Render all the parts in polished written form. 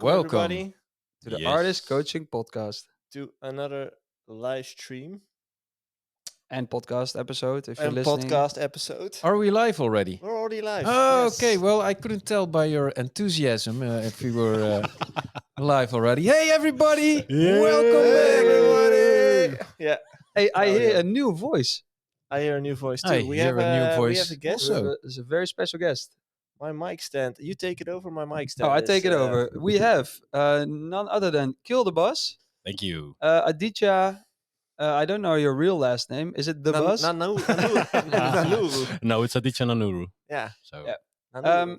Welcome everybody to the Artist Coaching Podcast to another live stream and podcast episode. If you're and listening, podcast episode. Are we live already? We're already live. Oh, yes. okay. Well, I couldn't tell by your enthusiasm if we were live already. Hey, everybody! Welcome back, everybody. Yeah. Hey, I hear a new voice. I hear a new voice too. I hear a new voice. We have a guest. Also. It's a very special guest. My mic stand. You take it over. My mic stand. Oh, I take it over. We have none other than Kill the Boss. Thank you. Aditya. I don't know your real last name. Is it the Boss? Nanuru. No, it's Aditya Nanuru. Yeah. So, yeah.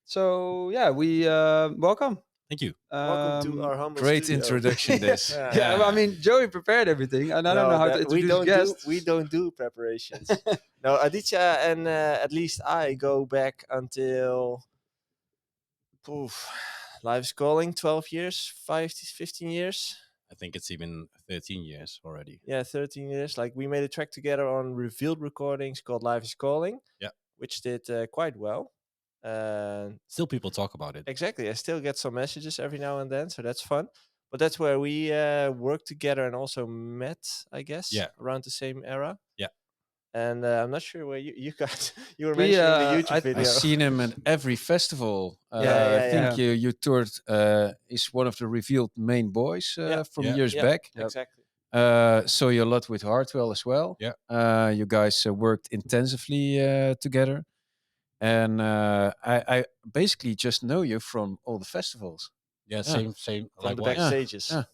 So yeah, we welcome. Thank you. Welcome to our humble great studio. introduction. This. Yeah, well, I mean, Joey prepared everything, and I don't know how to introduce guests. We don't do preparations. No, Aditya and at least I go back until Life is Calling, 12 years, 15 years. I think it's even 13 years already. Yeah, 13 years. Like we made a track together on Revealed Recordings called Life is Calling. Yeah. Which did quite well. Still people talk about it. Exactly. I still get some messages every now and then, so that's fun. But that's where we worked together and also met, I guess, around the same era. Yeah. And I'm not sure where you guys, you were mentioning the YouTube video. I've seen him at every festival. I think you toured, is one of the Revealed main boys from years back. Yep. Exactly. Saw you a lot with Hardwell as well. Yeah. You guys worked intensively together. And I basically just know you from all the festivals. Yeah, same. From the backstages.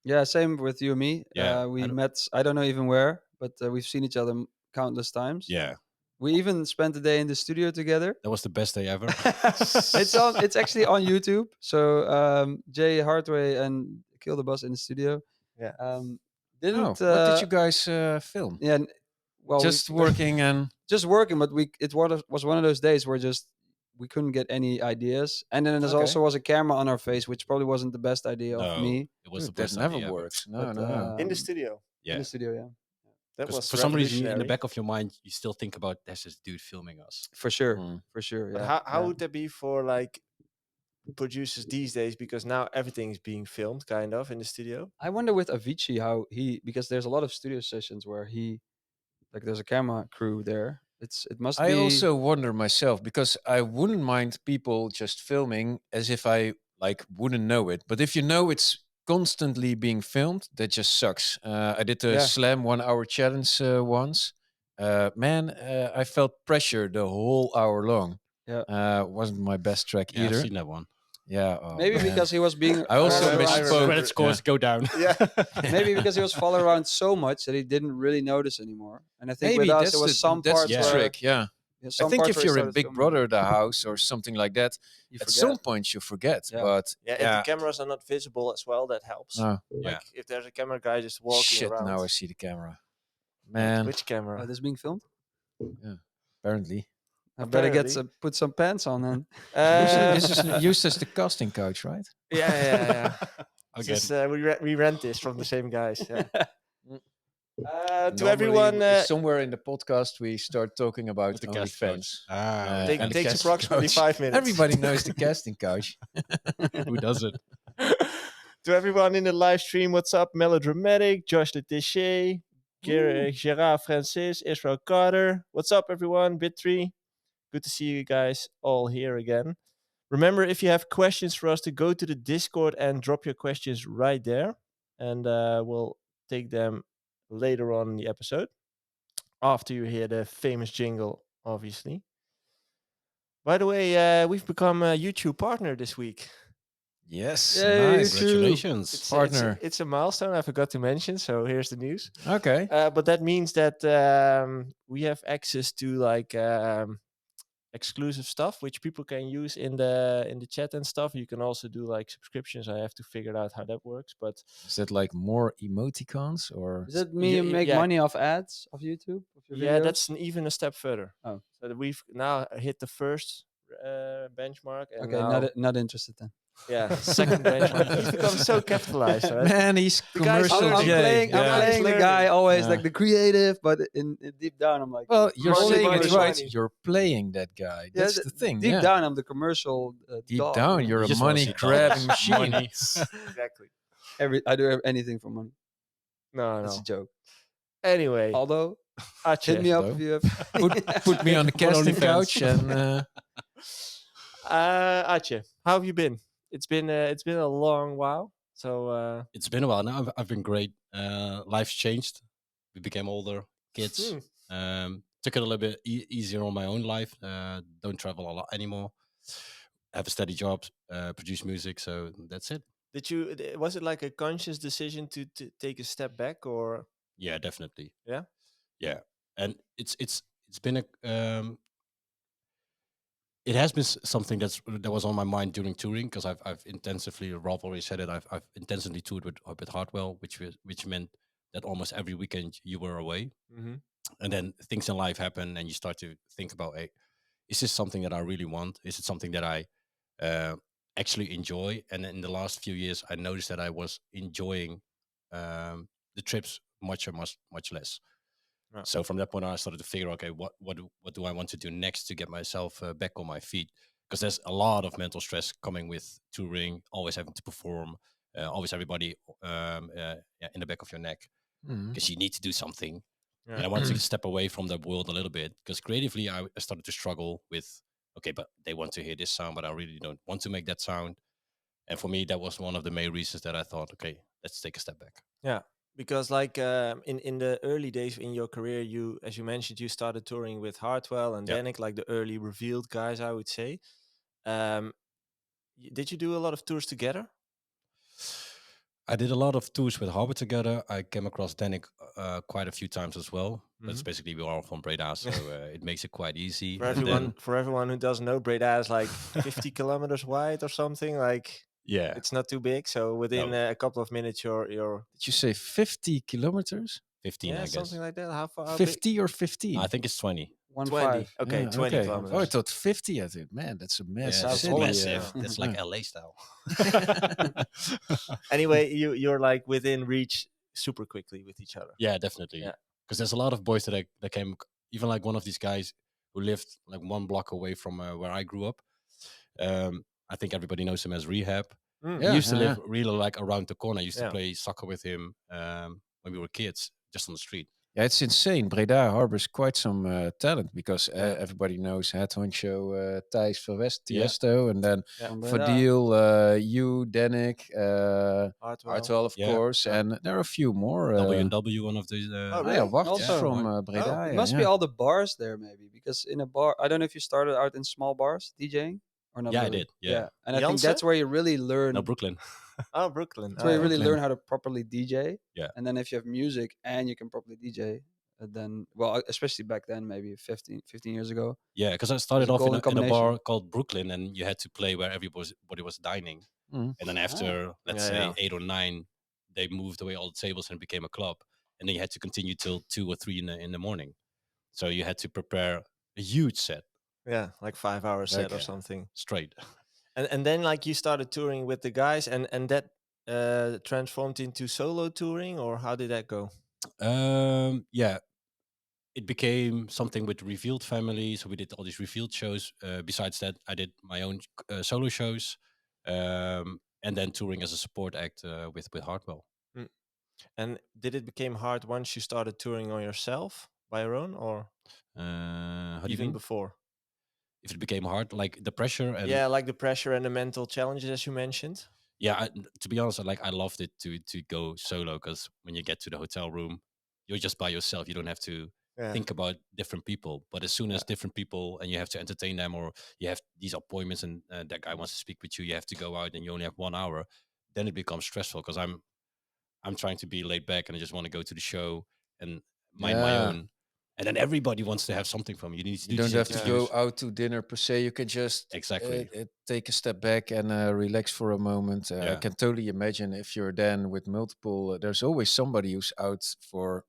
Yeah, same with you and me. Yeah, we met, I don't know even where, but we've seen each other countless times. Yeah. We even spent the day in the studio together. That was the best day ever. It's actually on YouTube. So Jay Hardway and Kill the Boss in the studio. Yeah. What did you guys film? Yeah. Well, just working, but it was one of those days where we couldn't get any ideas, and then there also was a camera on our face, which probably wasn't the best idea of me. It was the best. That never works. No. In the studio. Yeah. In the studio, yeah. That was for some reason in the back of your mind, you still think about there's this dude filming us. For sure, for sure. Yeah. But how would that be for like producers these days? Because now everything's being filmed, kind of, in the studio. I wonder with Avicii because there's a lot of studio sessions where there's a camera crew there. It must be. I also wonder myself, because I wouldn't mind people just filming as if I wouldn't know it. But if you know it's constantly being filmed, that just sucks. I did the Slam 1 hour challenge once. I felt pressure the whole hour long. Yeah. Wasn't my best track either. I've seen that one. Yeah. Maybe because he was being. I also misspoke. Credit scores go down. Yeah. Maybe because he was followed around so much that he didn't really notice anymore. And I think maybe with us, there was some parts that's the trick. Yeah. I think if you're in Big Brother the house or something like that, at some point you forget. Yeah. But if the cameras are not visible as well, that helps. Like if there's a camera guy just walking around. Now I see the camera. Man. Which camera? This being filmed? Yeah. Apparently. I better put some pants on then. This is used as the casting couch, right? Yeah. We rent this from the same guys. Yeah. To everyone, somewhere in the podcast we start talking about the OnlyFans. It takes approximately 5 minutes. Everybody knows the casting couch. Who doesn't? To everyone in the live stream, what's up? Melodramatic, Josh Letiché, Gerard Francis, Israel Carter. What's up, everyone? Bit3. Good to see you guys all here again. Remember, if you have questions for us, to go to the Discord and drop your questions right there. And we'll take them later on in the episode. After you hear the famous jingle, obviously. By the way, we've become a YouTube partner this week. Yes. Yay, nice. Congratulations. Partner. It's a milestone I forgot to mention, so here's the news. Okay. But that means that we have access to exclusive stuff which people can use in the chat and stuff. You can also do subscriptions. I have to figure out how that works, but is that more emoticons, or does that mean you make money off ads of YouTube? That's even a step further. Oh, so that we've now hit the first benchmark. And okay, not interested then. Yeah, second benchmark. He's become so capitalized, right? Man, he's The guy's commercial learning. J. I'm I'm playing the learning. guy always Yeah. like the creative, but in deep down I'm like, Well, you're Money, saying money, it right. money. You're playing that guy. yeah, That's the thing. deep yeah. down I'm the commercial Deep dog, down, you know? you're You a just wanna money see grabbing dollars, machine. money. Exactly. I do anything for money. No, That's no. a joke. Anyway, Although, Atje. hit me up Although. if you have. Put me on the One casting OnlyFans. couch and Atje, how have you been? It's been a long while. So It's been a while now. I've been great. Life's changed. We became older, kids. Took it a little bit easier on my own life. Don't travel a lot anymore. Have a steady job. Produce music. So that's it. was it like a conscious decision to take a step back, or Yeah, definitely. yeah? Yeah, and it's been a it has been something that was on my mind during touring, because I've intensively, Rolf already said it, I've intensively toured with Hardwell, which meant that almost every weekend you were away, Mm-hmm. and then things in life happen, and you start to think about, hey, is this something that I really want? Is it something that I actually enjoy? And in the last few years, I noticed that I was enjoying the trips much less. Yeah. So from that point on, I started to figure, okay, what do I want to do next to get myself back on my feet? Because there's a lot of mental stress coming with touring, always having to perform, always everybody in the back of your neck, because you need to do something. Yeah. And I wanted to step away from that world a little bit, because creatively I started to struggle with, okay, but they want to hear this sound, but I really don't want to make that sound. And for me, that was one of the main reasons that I thought, okay, let's take a step back. Yeah, because like in the early days in your career, you, as you mentioned, you started touring with Hardwell and Yeah. Danik, like the early revealed guys, I would say. Did you do a lot of tours together? I did a lot of tours with Harbor together. I came across Danik quite a few times as well. That's basically, we are all from Breda, so it makes it quite easy. For And then, everyone who doesn't know, Breda is like 50 kilometers wide or something. Like, yeah, it's not too big. So within No. a couple of minutes, you're did you say 50 kilometers? 15, yeah, I guess. something like that. How far? How big? 50 or 15? I think it's 20. 20. 1-5. Okay, Yeah, 20 okay. kilometers. Oh, I thought 50. I think, man, that's a Yeah, massive that's city. Holland, massive. yeah. That's like LA style. Anyway, you're like within reach super quickly with each other. Yeah, definitely. Yeah. Because there's a lot of boys that came, even like one of these guys who lived like 1 block away from where I grew up. I think everybody knows him as Rehab. Mm. He used to Yeah, live really like around the corner. I used to Yeah. play soccer with him when we were kids, just on the street. Yeah, it's insane. Breda harbors quite some talent, because Yeah. everybody knows Het Honcho, Thijs van West, Yeah. Tiesto, and then Yeah. From Breda. Fadil, you, Danik, Hardwell. Hartwell, of Yeah. course, Yeah. and there are a few more. W&W, one of the... Oh, Oh, yeah, really? Wacht Also- from Oh, Breda. It yeah, must yeah. be all the bars there, maybe, because in a bar, I don't know if you started out in small bars DJing or not. Yeah, I really. did, yeah. And I think Janssen? that's where you really learn. No, Brooklyn. Oh, Brooklyn. That's where you really Brooklyn. learn how to properly DJ. Yeah. And then if you have music and you can properly DJ, then, well, especially back then, maybe 15 years ago. Yeah, because I started a off in golden a combination. bar called Brooklyn, and you had to play where everybody was dining. Mhm. And then after, let's Yeah, say, yeah. 8 or 9, they moved away all the tables and it became a club. And then you had to continue till 2 or 3 in the morning. So you had to prepare a huge set Yeah, like 5 hour set or Okay. something. straight. And then like you started touring with the guys, and that transformed into solo touring, or how did that go? Yeah, it became something with Revealed Family. So we did all these Revealed shows. Besides that, I did my own solo shows, and then touring as a support act with Hardwell. And did it became hard once you started touring on yourself by your own, or How do you even mean? before? If it became hard, like the pressure and Yeah, like the pressure and the mental challenges, as you mentioned. yeah, to be honest, I loved it to go solo, because when you get to the hotel room, you're just by yourself. You don't have to Yeah. think about different people. But as soon as different people, and you have to entertain them, or you have these appointments, and that guy wants to speak with you, you have to go out, and you only have 1 hour. Then it becomes stressful, because I'm trying to be laid back, and I just want to go to the show and mind my Yeah. own. And then everybody wants to have something from you. You need to You do don't these have to interviews. go out to dinner per se. You can just Exactly. take a step back and relax for a moment. I Yeah. can totally imagine if you're then with multiple. There's always somebody who's out for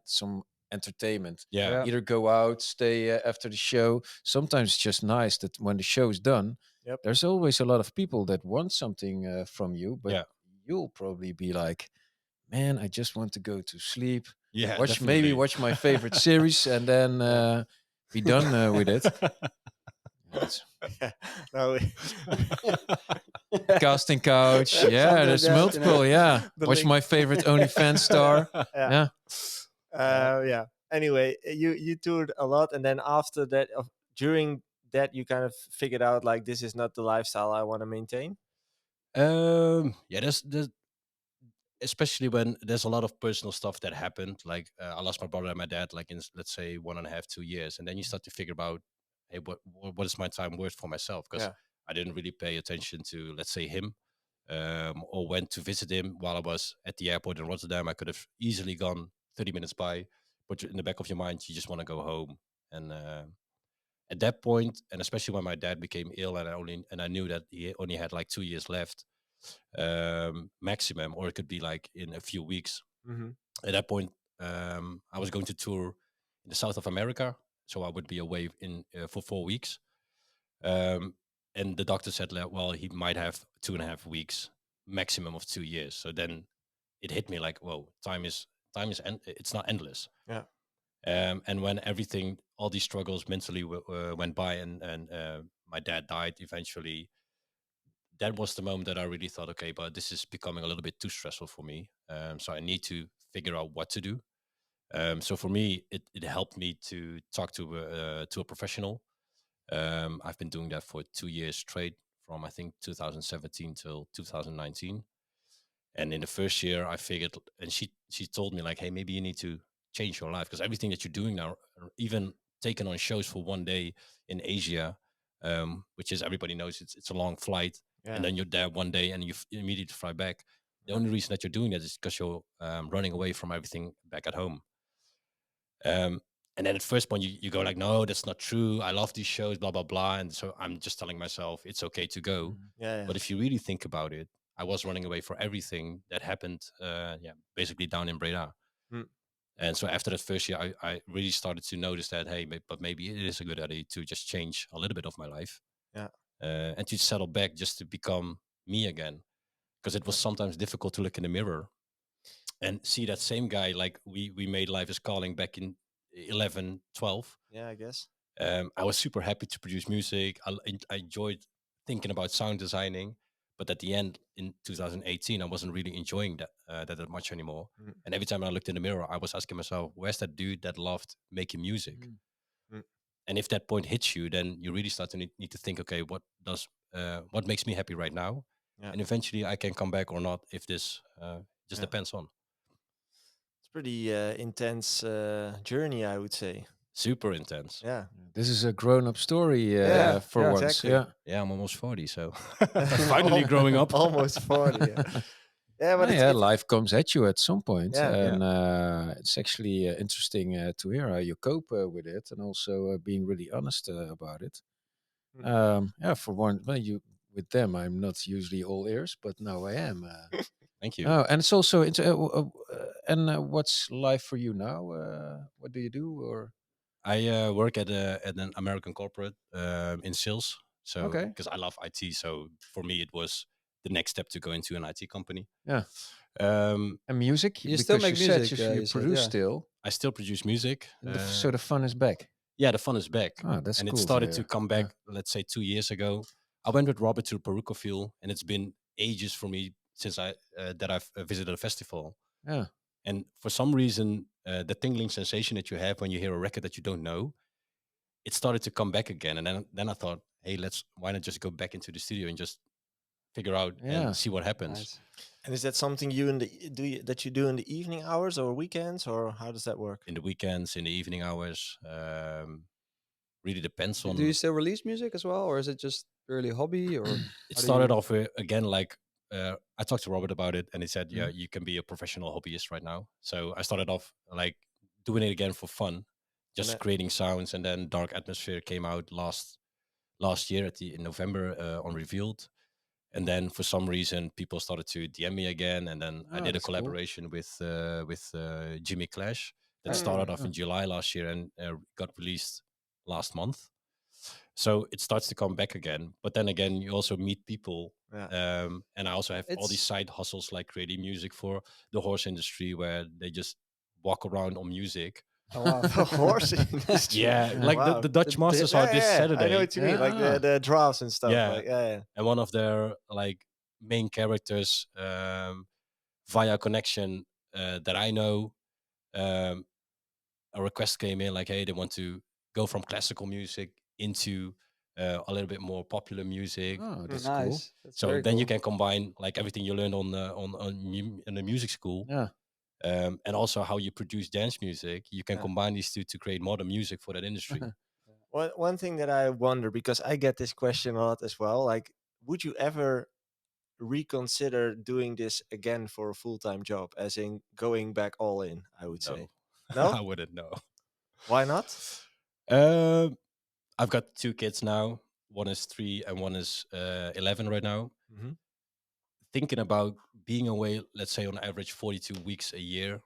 some entertainment. Yeah. Either go out, stay after the show. Sometimes it's just nice that when the show is done, there's always a lot of people that want something from you, but you'll probably be like, man, I just want to go to sleep. Yeah, Maybe watch my favorite series and then be done with it. No, Casting couch. Yeah, there's multiple. Yeah. Watch my favorite OnlyFans star. Yeah. Yeah. Anyway, you toured a lot, and then after that, during that, you kind of figured out like this is not the lifestyle I want to maintain. Yeah, there's especially when there's a lot of personal stuff that happened. Like I lost my brother and my dad, like in let's say 1.5, 2 years, and then you start to figure out, hey, what is my time worth for myself? Because I didn't really pay attention to, let's say, him, or went to visit him while I was at the airport in Rotterdam. I could have easily gone 30 minutes by, but in the back of your mind, you just want to go home. And at that point, and especially when my dad became ill, and I knew that he only had like 2 years left, maximum, or it could be like in a few weeks. At that point, I was going to tour in the south of America, so I would be away for 4 weeks. And the doctor said, well, he might have 2.5 weeks, maximum of 2 years. So then it hit me like, whoa, time is it's not endless. Yeah. And when all these struggles mentally went by, and my dad died eventually, that was the moment that I really thought, okay, but this is becoming a little bit too stressful for me. So I need to figure out what to do. So for me, it helped me to talk to a professional. I've been doing that for 2 years straight, from I think 2017 till 2019. And in the first year, I figured, and she told me like, hey, maybe you need to change your life, because everything that you're doing now, even taking on shows for one day in Asia, which is, everybody knows it's a long flight, and then you're there one day and you immediately fly back. The only reason that you're doing that is because you're running away from everything back at home. And then at first point you go like, no, that's not true. I love these shows, blah, blah, blah. And so I'm just telling myself it's okay to go. But if you really think about it, I was running away for everything that happened, basically down in Breda. And so after that first year, I really started to notice that, hey, but maybe it is a good idea to just change a little bit of my life. And to settle back just to become me again. Because it was sometimes difficult to look in the mirror and see that same guy, like we made Life is Calling back in 11, 12. Yeah, I guess. I was super happy to produce music. I enjoyed thinking about sound designing, but at the end in 2018, I wasn't really enjoying that much anymore. And every time I looked in the mirror, I was asking myself, where's that dude that loved making music? And if that point hits you, then you really start to need to think, okay, what makes me happy right now? And eventually I can come back or not, if this just depends on. It's pretty intense journey, I would say. Super intense. Yeah. This is a grown-up story for once. Exactly. Yeah, I'm almost 40, so finally growing up. Almost 40. Yeah, but life comes at you at some point, and it's actually interesting to hear how you cope with it, and also being really honest about it. For one, with them, I'm not usually all ears, but now I am. Thank you. Oh, and it's also what's life for you now? What do you do? Or I work at an American corporate in sales. So because I love IT, so for me it was the next step to go into an IT company. Yeah. And music? You still make music? You produce still. I still produce music. So the fun is back. Yeah, the fun is back. Oh, that's and cool it started to come back, let's say 2 years ago. I went with Robert to Perukaville, and it's been ages for me since I've visited a festival. Yeah. And for some reason, the tingling sensation that you have when you hear a record that you don't know, it started to come back again. And then I thought, hey, why not just go back into the studio and just figure out and see what happens. Nice. And is that something that you do in the evening hours or weekends, or how does that work? In the weekends, in the evening hours, really depends on. Do you still release music as well, or is it just purely hobby? Or it started off again like I talked to Robert about it, and he said, "Yeah, you can be a professional hobbyist right now." So I started off like doing it again for fun, just creating sounds, and then Dark Atmosphere came out last year in November on Revealed. And then for some reason, people started to DM me again, and then I did a collaboration with Jimmy Clash that started off in July last year and got released last month. So it starts to come back again. But then again, you also meet people. And I also have all these side hustles like creating music for the horse industry where they just walk around on music. Oh, wow. The horse industry. Yeah, like Wow. the Dutch Masters are this Saturday. I know what you mean, like the drafts and stuff. Yeah. Like, yeah. And one of their like main characters via connection that I know, a request came in like, hey, they want to go from classical music into a little bit more popular music. Oh, that's Nice. cool. That's So very then you cool. can combine like everything you learned in the music school, Yeah. and also how you produce dance music. You can combine these two to create modern music for that industry. One thing that I wonder, because I get this question a lot as well, like, would you ever reconsider doing this again for a full-time job, as in going back all in? I would say. No, I wouldn't know. Why not? I've got 2 kids now. One is 3 and one is 11 right now. Mhm. Thinking about being away, let's say on average 42 weeks a year,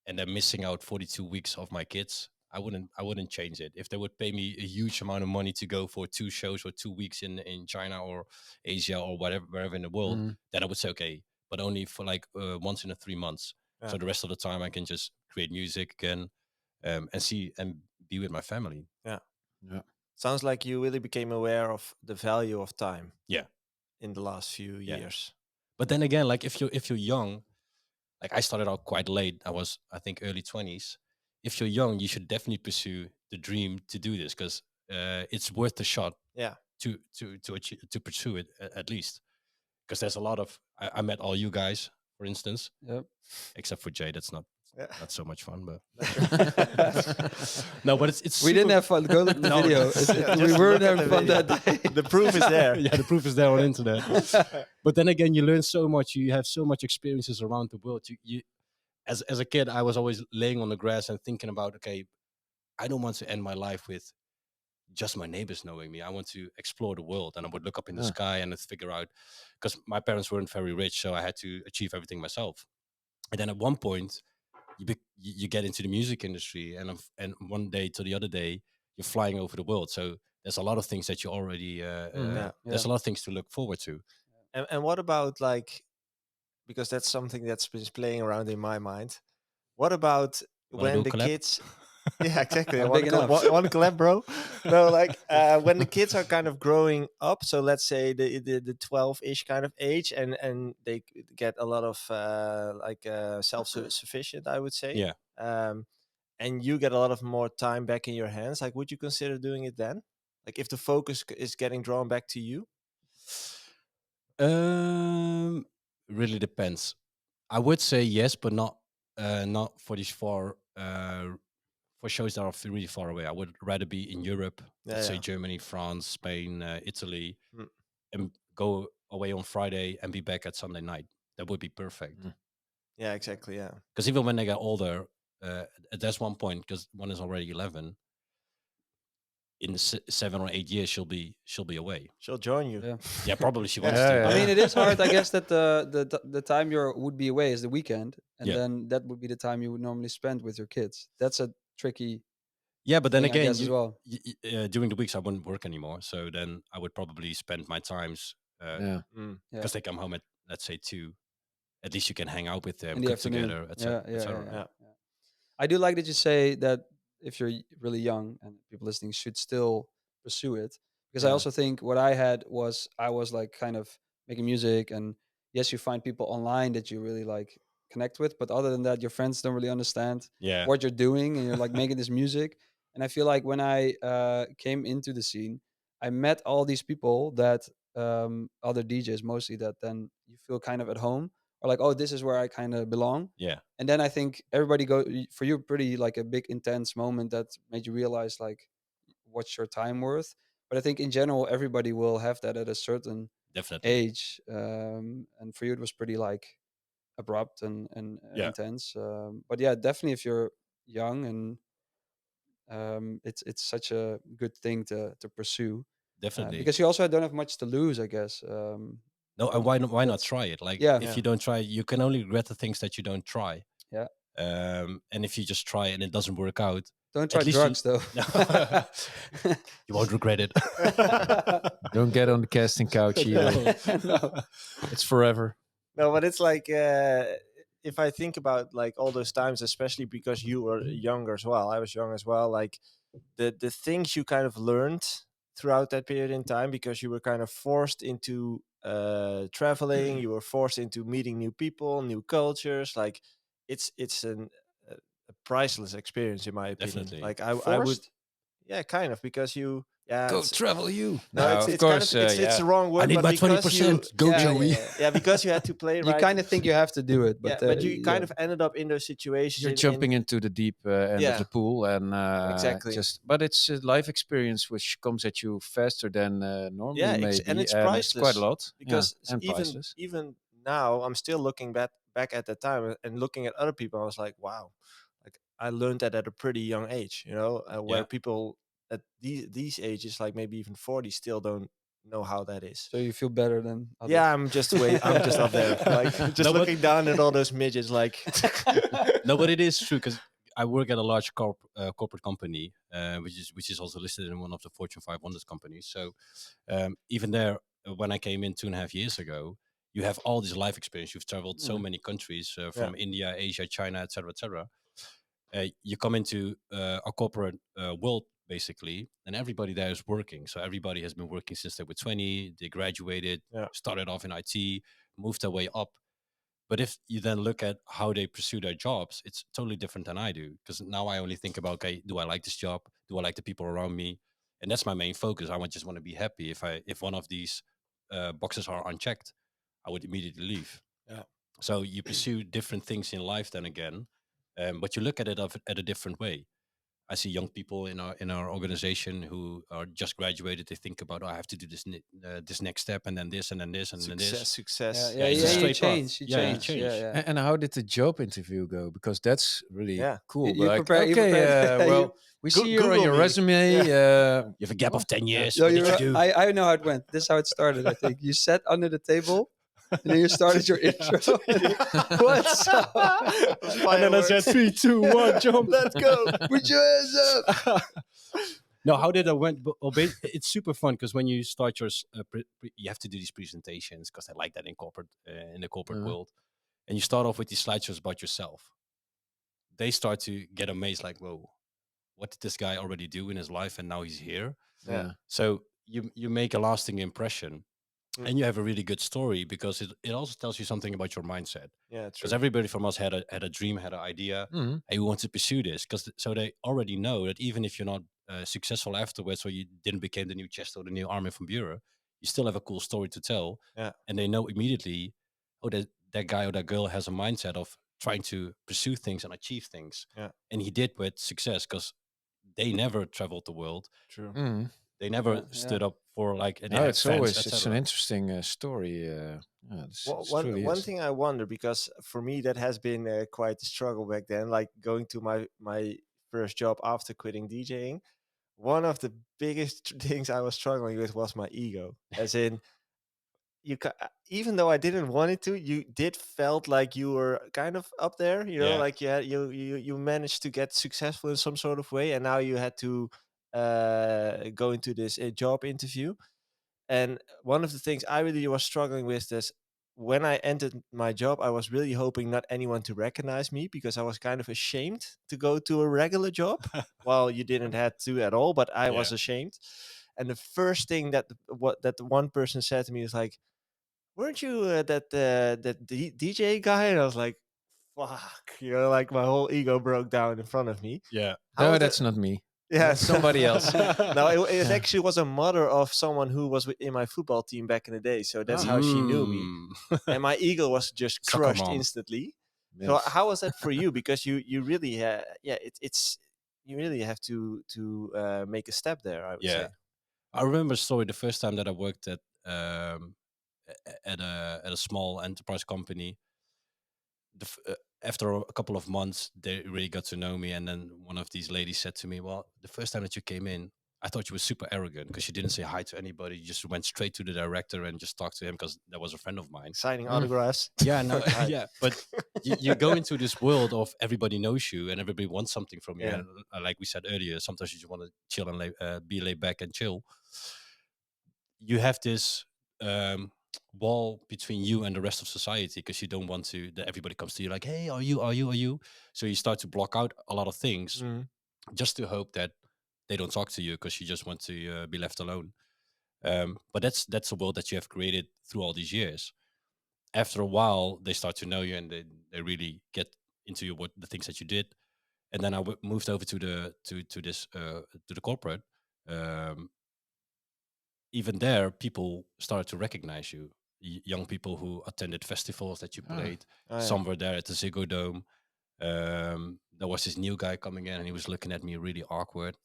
and then missing out 42 weeks of my kids, I wouldn't change it. If they would pay me a huge amount of money to go for 2 shows or 2 weeks in China or Asia or wherever in the world, then I would say okay, but only for like once in a 3 months. So the rest of the time I can just create music again, and see and be with my family. Yeah. Yeah. Sounds like you really became aware of the value of time. Yeah. In the last few years. But then again, like if you're young, like I started out quite late. I was, I think, early 20s. If you're young, you should definitely pursue the dream to do this because it's worth the shot. Yeah. To pursue it at least, because there's a lot of. I met all you guys, for instance. Yep. Except for Jay, that's not so much fun. But no, but it's. We didn't have fun. Go look at the video. We weren't having fun that day. The proof is there. Yeah, the proof is there on internet. But then again, you learn so much. You have so much experiences around the world. You as a kid, I was always laying on the grass and thinking about, okay, I don't want to end my life with just my neighbors knowing me. I want to explore the world, and I would look up in the sky and figure out, because my parents weren't very rich, so I had to achieve everything myself. And then at one point, you get into the music industry, and one day to the other day, you're flying over the world. So there's a lot of things that you already. There's a lot of things to look forward to. And what about, like, because that's something that's been playing around in my mind. What about when the kids? Yeah, exactly. I want to collab, bro. No, like when the kids are kind of growing up. So let's say the 12-ish kind of age, and they get a lot of self-sufficient, I would say. Yeah. And you get a lot of more time back in your hands. Like, would you consider doing it then? Like, if the focus is getting drawn back to you? Really depends. I would say yes, but not for these for shows that are really far away. I would rather be in Europe, let's say Germany, France, Spain, Italy, and go away on Friday and be back at Sunday night. That would be perfect. Yeah, exactly. Yeah, because even when they get older, there's one point, because one is already 11. In 7 or 8 years, she'll be away. She'll join you. Yeah, probably she wants to. I mean, it is hard, I guess, that the time you would be away is the weekend, and then that would be the time you would normally spend with your kids. That's a tricky. Yeah, but then thing, again, as well. During the weeks I wouldn't work anymore, so then I would probably spend my times. Because they come home at, let's say, 2. At least you can hang out with them, cook together, etc. I do like that you say that if you're really young and people listening should still pursue it, because I also think what I had was I was like kind of making music, and yes, you find people online that you really like connect with, but other than that, your friends don't really understand what you're doing, and you're like making this music. And I feel like when I came into the scene, I met all these people that other DJs mostly, that then you feel kind of at home, or like, oh, this is where I kind of belong. Yeah. And then I think everybody for you, pretty like a big intense moment that made you realize like what's your time worth. But I think in general, everybody will have that at a certain age. And for you, it was pretty like abrupt and intense. But yeah, definitely if you're young, and it's such a good thing to pursue. Definitely. Because you also don't have much to lose, I guess. No, and why not try it? Like, if you don't try, you can only regret the things that you don't try. Yeah. And if you just try and it doesn't work out, Don't at try least drugs though. you won't regret it. Don't get on the casting couch either. No. It's forever. No, but it's like if I think about like all those times, especially because you were younger as well, I was young as well. Like the things you kind of learned throughout that period in time, because you were kind of forced into traveling, you were forced into meeting new people, new cultures. Like it's a priceless experience in my opinion. Definitely. Like I would, Forced? yeah, kind of, because you, yeah, Go it's, travel you. no, No, it's of it's kind course, of it's yeah. the wrong word, I need but my because you, 20%. Go, Yeah, Joey. yeah, because you had to play You right. kind of think you have to do it, Yeah, but but you kind yeah. of ended up in those situations. You're jumping into the deep end of Yeah. the pool, and Exactly. but it's a life experience which comes at you faster than normally, yeah, maybe, and it's quite a priceless lot. because and even priceless. even now I'm still looking back at that time and looking at other people. I was like, wow, like I learned that at a pretty young age, where Yeah. people at these ages, like maybe even 40, still don't know how that is. So you feel better than others. Yeah, I'm just up there, like just No, but- looking down at all those midgets, like. No, but it is true because I work at a large corporate company, which is also listed in one of the Fortune 500 companies. So even there, when I came in 2.5 years ago, you have all this life experience. You've traveled so many countries from India, Asia, China, etc., etc. You come into a corporate world basically, and everybody there is working. So everybody has been working since they were 20. They graduated, Yeah. started off in IT, moved their way up. But if you then look at how they pursue their jobs, it's totally different than I do. Because now I only think about, okay, do I like this job? Do I like the people around me? And that's my main focus. Just want to be happy. If one of these boxes are unchecked, I would immediately leave. Yeah. So you pursue different things in life then again, but you look at it at a different way. I see young people in our organization who are just graduated. They think about, oh, I have to do this next step, and then this, and then this, and then this. Success. Yeah, it's a you straight path. change. You Yeah, you change. change. Yeah, yeah. And how did the job interview go? Because that's really Yeah. cool. You Like, prepare- you okay, prepared- well, we see here on Google your me. resume. You have a gap of 10 years. No, What did you do? I know how it went. This is how it started. I think you sat under the table, and then you started your intro. What's up? And then I said 3, 2, 1, jump. Let's go. Put your hands up. No, how did I went? It's super fun because when you start your, you have to do these presentations because I like that in the corporate world, and you start off with these slideshows about yourself. They start to get amazed, like, whoa, what did this guy already do in his life, and now he's here. Yeah. So you make a lasting impression, Mm. and you have a really good story because it also tells you something about your mindset. Yeah, true. Because everybody from us had a dream, had an idea, Mhm. and we want to pursue this. So they already know that even if you're not successful afterwards, or you didn't become the new Chester or the new Armin van Buren, you still have a cool story to tell. Yeah. And they know immediately, oh, that guy or that girl has a mindset of trying to pursue things and achieve things. Yeah. And he did with success because they never traveled the world. True. Mhm. They never Yeah, stood up for like. They No, had it's fans, always it's an etc. interesting story. One thing I wonder, because for me that has been quite a struggle back then, like going to my first job after quitting DJing. One of the biggest things I was struggling with was my ego, as in even though I didn't want it to, you did felt like you were kind of up there, Yeah. like you managed to get successful in some sort of way, and now you had to go into this job interview. And one of the things I really was struggling with is when I entered my job, I was really hoping not anyone to recognize me, because I was kind of ashamed to go to a regular job. Well, you didn't have to at all, but I was Yeah. ashamed. And the first thing that the one person said to me was like, "Weren't you DJ guy?" And I was like, "Fuck!" Like my whole ego broke down in front of me. Yeah. How No, was that's that- not me. Yeah, That's somebody else. No, it actually was a mother of someone who was in my football team back in the day. So that's how she knew me, and my ego was just Soccer crushed mom. instantly. So Milf. how was that for you? Because you really it's you really have to make a step there, I would Yeah. say. I remember a story the first time that I worked at a small enterprise company. After a couple of months, they really got to know me, and then one of these ladies said to me, "Well, the first time that you came in, I thought you were super arrogant because you didn't say hi to anybody. You just went straight to the director and just talked to him because that was a friend of mine. Signing autographs. Yeah, no, Nice. yeah, but you go into this world of everybody knows you and everybody wants something from you. Yeah. And like we said earlier, sometimes you just want to chill and be laid back and chill. You have this wall between you and the rest of society because you don't want to that everybody comes to you like, hey, are you? So you start to block out a lot of things Mm. just to hope that they don't talk to you because you just want to be left alone. But that's a world that you have created through all these years. After a while, they start to know you and they really get into you, what the things that you did. And then I moved over to the corporate. Um, Even there, people started to recognize you. Young people who attended festivals that you played. Oh, yeah. Some were there at the Ziggo Dome. There was this new guy coming in and he was looking at me really awkward.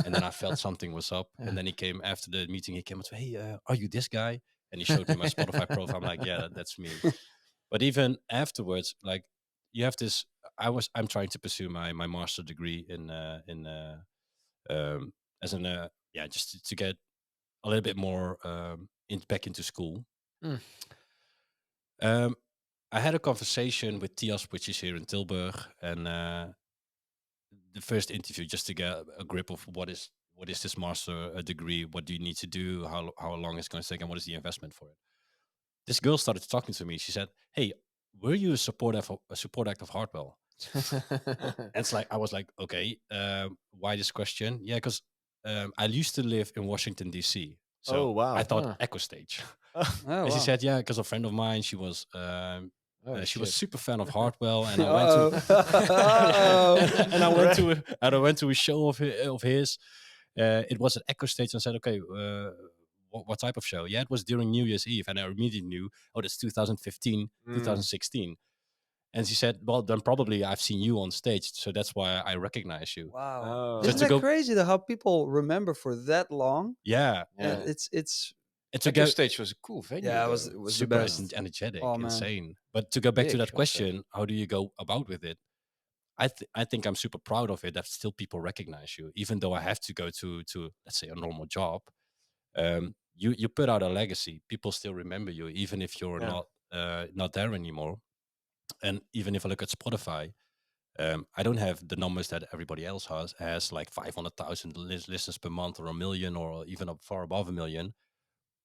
And then I felt something was up. And then he came after the meeting, he came up to, hey, are you this guy? And he showed me my Spotify profile. I'm like, yeah, that's me. But even afterwards, like you have this, I'm trying to pursue my master degree as an, just to get a little bit more back into school. Mm. I had a conversation with Tias, which is here in Tilburg, and the first interview just to get a grip of what is this master degree, what do you need to do, how long it's going to take, and what is the investment for it. This girl started talking to me. She said, "Hey, were you a support act of Hardwell?" And it's like I was like, "Okay, why this question?" Yeah, because I used to live in Washington D.C., so Oh, wow. I thought Huh. Echo Stage. Oh, And she wow. said, "Yeah, because a friend of mine, she was Oh, she was shit. super fan of Hardwell, and I went Uh-oh. to Uh-oh. and I went to a show of his. It was at Echo Stage, and said, okay, what type of show? Yeah, it was during New Year's Eve, and I immediately knew, oh, that's 2015, 2016. And she said, well, then probably I've seen you on stage, so that's why I recognize you. Wow. Oh. Isn't to that go- crazy though, how people remember for that long? Yeah, And Yeah. it's and to Echo go Stage was a cool venue. yeah, it though. was the super best. energetic, Oh, man. insane. But to go back to Big that also. question, how do you go about with it? I think I'm super proud of it that still people recognize you, even though I have to go to let's say a normal job. You put out a legacy. People still remember you, even if you're not there anymore. And even if I look at Spotify, I don't have the numbers that everybody else has like 500,000 listens per month, or 1 million, or even up far above 1 million.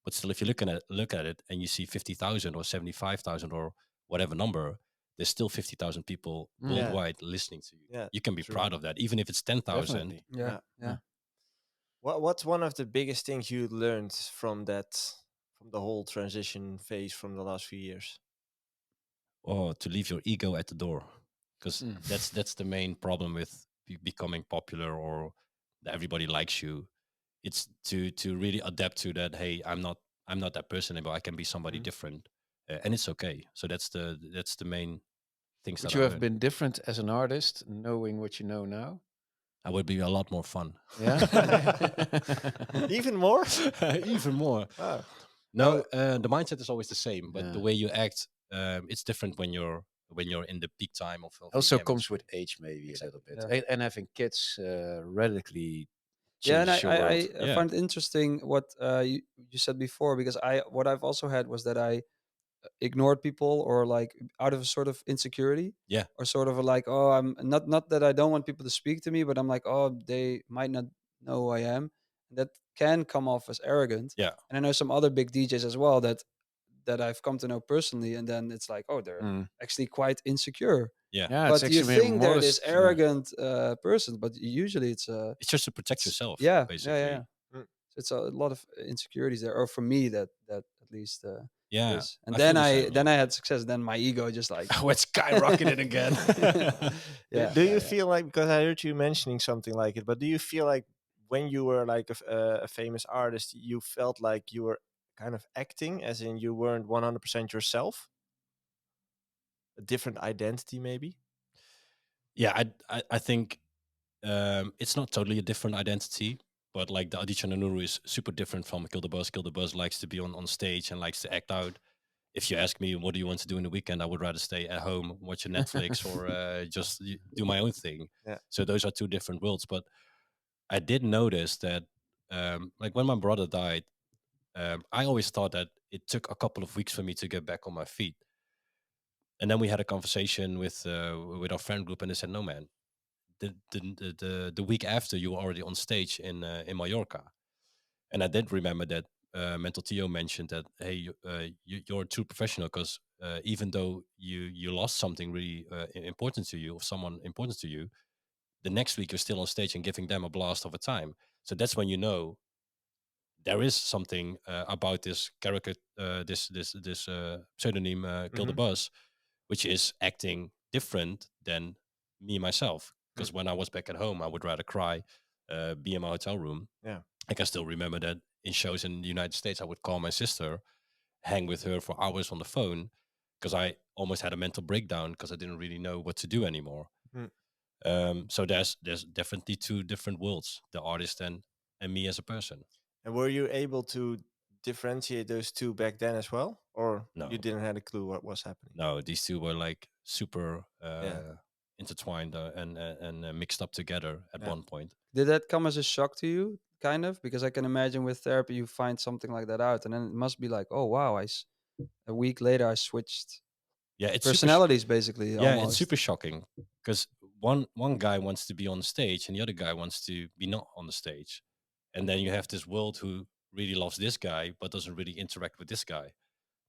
But still, if you look at it and you see 50,000 or 75,000 or whatever number, there's still 50,000 people worldwide listening to you. Yeah, You can be true. proud of that, even if it's 10,000. Definitely. yeah. Yeah. What's one of the biggest things you learned from the whole transition phase from the last few years? Oh, to leave your ego at the door, because Mm. that's the main problem with becoming popular or that everybody likes you. It's to really adapt to that. Hey, I'm not that person anymore. I can be somebody different, and it's okay. So that's the main things Would that you I have learned. been different as an artist, knowing what you know now? I would be a lot more fun. Yeah. Even more? Even more. Oh. No, the mindset is always the same, but the Yeah. way you act, it's different when you're in the peak time of Also the comes image. with age, maybe Exactly. a little Yeah. bit, and having kids radically Yeah, and changes your world. I Yeah. find it interesting what you said before, because what I've also had was that I ignored people, or like out of a sort of insecurity, Yeah. or sort of a like, oh, I'm not that I don't want people to speak to me, but I'm like, oh, they might not know who I am. That can come off as arrogant. Yeah. And I know some other big DJs as well that I've come to know personally, and then it's like, oh, they're Mm. actually quite insecure. Yeah. Yeah, it's But you actually think they're this modest, arrogant person, but usually it's It's just to protect yourself, yeah, basically. yeah. Mm. So it's a lot of insecurities there, or for me that at least Yeah. is. And I feel then the I same, then I had success. Then my ego just like Oh, it's skyrocketed again. yeah. Do you yeah. feel like, because I heard you mentioning something like it, but do you feel like when you were like a famous artist, you felt like you were kind of acting, as in you weren't 100% yourself? A different identity, maybe? Yeah, I think it's not totally a different identity, but like the Aditya Nanuru is super different from Kill the Buzz. Kill the Buzz likes to be on stage and likes to act out. If you ask me, what do you want to do in the weekend? I would rather stay at home, watch a Netflix, or just do my own thing. Yeah. So those are two different worlds. But I did notice that like when my brother died, I always thought that it took a couple of weeks for me to get back on my feet. And then we had a conversation with our friend group, and they said, "No, man, the week after you were already on stage in Mallorca." And I did remember that Mental Theo mentioned that, hey, you're a true professional, because even though you lost something really important to you, or someone important to you, the next week you're still on stage and giving them a blast of a time. So that's when you know there is something about this character, this pseudonym, Kill the Mhm. Buzz, which is acting different than me myself. Because when I was back at home, I would rather cry, be in my hotel room. Yeah. I can still remember that in shows in the United States, I would call my sister, hang with her for hours on the phone, because I almost had a mental breakdown because I didn't really know what to do anymore. Mm. So there's definitely two different worlds: the artist and me as a person. And were you able to differentiate those two back then as well, or you No, didn't have a clue what was happening? no, these two were like super Yeah. intertwined and mixed up together at Yeah. one point. Did that come as a shock to you, kind of? Because I can imagine with therapy you find something like that out, and then it must be like, oh wow, a week later I switched Yeah, it's personalities, basically, yeah, it's almost. super shocking, because one guy wants to be on stage and the other guy wants to be not on the stage, and then you have this world who really loves this guy but doesn't really interact with this guy,